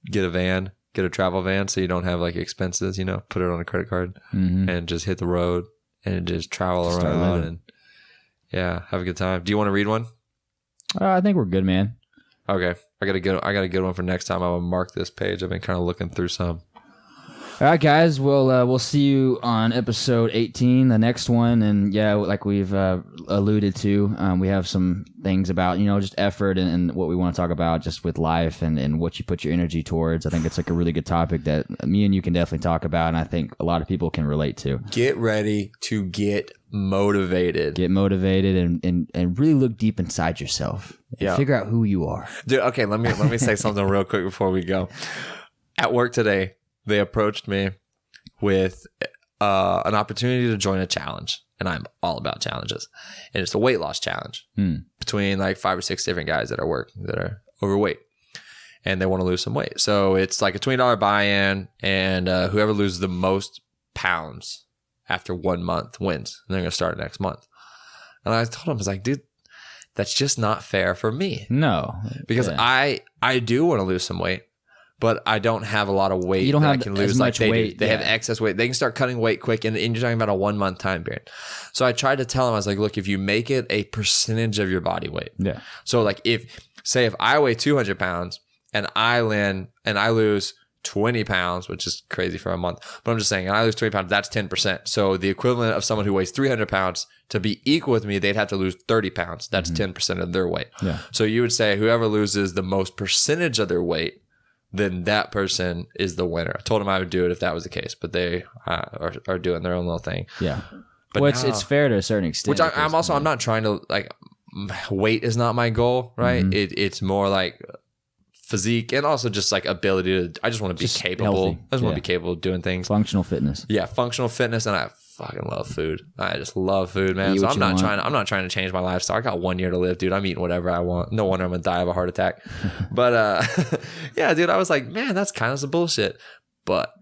get a travel van so you don't have like expenses, you know, put it on a credit card and just hit the road and just travel around and have a good time. Do you want to read one? I think we're good, man. Okay. I got a good one for next time. I'm gonna mark this page. I've been kind of looking through some. All right, guys. We'll see you on episode 18, the next one. And yeah, like we've alluded to, we have some things about, you know, just effort and what we want to talk about just with life and what you put your energy towards. I think it's like a really good topic that me and you can definitely talk about, and I think a lot of people can relate to. Get ready to get motivated. Get motivated and really look deep inside yourself. And figure out who you are. Dude, okay, let me say something real quick before we go. At work today, they approached me with an opportunity to join a challenge, and I'm all about challenges. And it's a weight loss challenge between like 5 or 6 different guys that are overweight, and they want to lose some weight. So it's like a $20 buy-in, and whoever loses the most pounds after 1 month wins. And they're going to start next month. And I told him, I was like, dude, that's just not fair for me. No, because I do want to lose some weight. But I don't have a lot of weight that I can lose as like much they weight. do. They have excess weight. They can start cutting weight quick, and you're talking about a 1 month time period. So I tried to tell him, I was like, look, if you make it a percentage of your body weight. Yeah. So like if I weigh 200 pounds and I lose 20 pounds, which is crazy for a month, but I'm just saying, and I lose 20 pounds, that's 10%. So the equivalent of someone who weighs 300 pounds to be equal with me, they'd have to lose 30 pounds. That's 10% of their weight. Yeah. So you would say whoever loses the most percentage of their weight, then that person is the winner. I told him I would do it if that was the case, but they are doing their own little thing. Yeah. But well, it's fair to a certain extent. Which I'm not trying to, like, weight is not my goal, right? It's more like physique and also just like ability to, I just want to be capable. Healthy. I just want to be capable of doing things. Functional fitness. Yeah, functional fitness, and I fucking love food. I just love food, man. So I'm not trying to change my lifestyle. I got 1 year to live, dude. I'm eating whatever I want. No wonder I'm gonna die of a heart attack. But yeah, dude, I was like, man, that's kind of some bullshit. But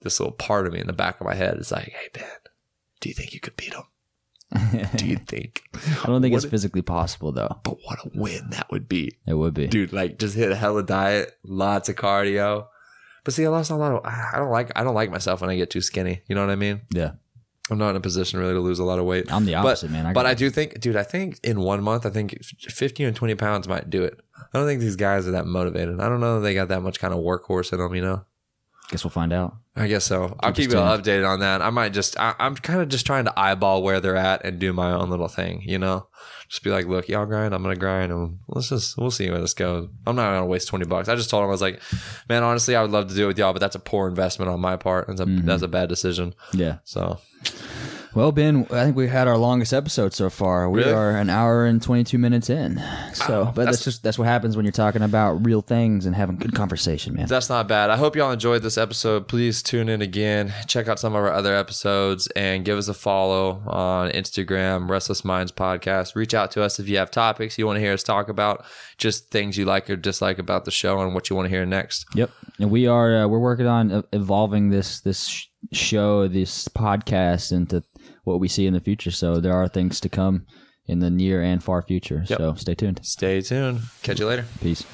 this little part of me in the back of my head is like, hey, man, do you think you could beat him? Do you think? I don't think it's physically possible though. But what a win that would be. It would be. Dude, like just hit a hella diet, lots of cardio. But see, I lost a lot of, I don't like myself when I get too skinny. You know what I mean? Yeah. I'm not in a position really to lose a lot of weight. I'm the opposite, man. But I do think, dude, I think in 1 month, I think 15 and 20 pounds might do it. I don't think these guys are that motivated. I don't know if they got that much kind of workhorse in them, you know? Guess we'll find out. I guess so. I'll keep you updated on that. I might just, I'm kind of just trying to eyeball where they're at and do my own little thing, you know? Just be like, look, y'all grind, I'm going to grind. And we'll see where this goes. I'm not going to waste $20. I just told him, I was like, man, honestly, I would love to do it with y'all, but that's a poor investment on my part. That's a bad decision. Yeah. So. Well, Ben, I think we had our longest episode so far. We Really? are an hour and 22 minutes in. So, but that's what happens when you're talking about real things and having good conversation, man. That's not bad. I hope y'all enjoyed this episode. Please tune in again. Check out some of our other episodes and give us a follow on Instagram, Restless Minds Podcast. Reach out to us if you have topics you want to hear us talk about, just things you like or dislike about the show and what you want to hear next. Yep. And we're working on evolving this show, this podcast into what we see in the future. So there are things to come in the near and far future. Yep. So stay tuned. Stay tuned. Catch you later. Peace.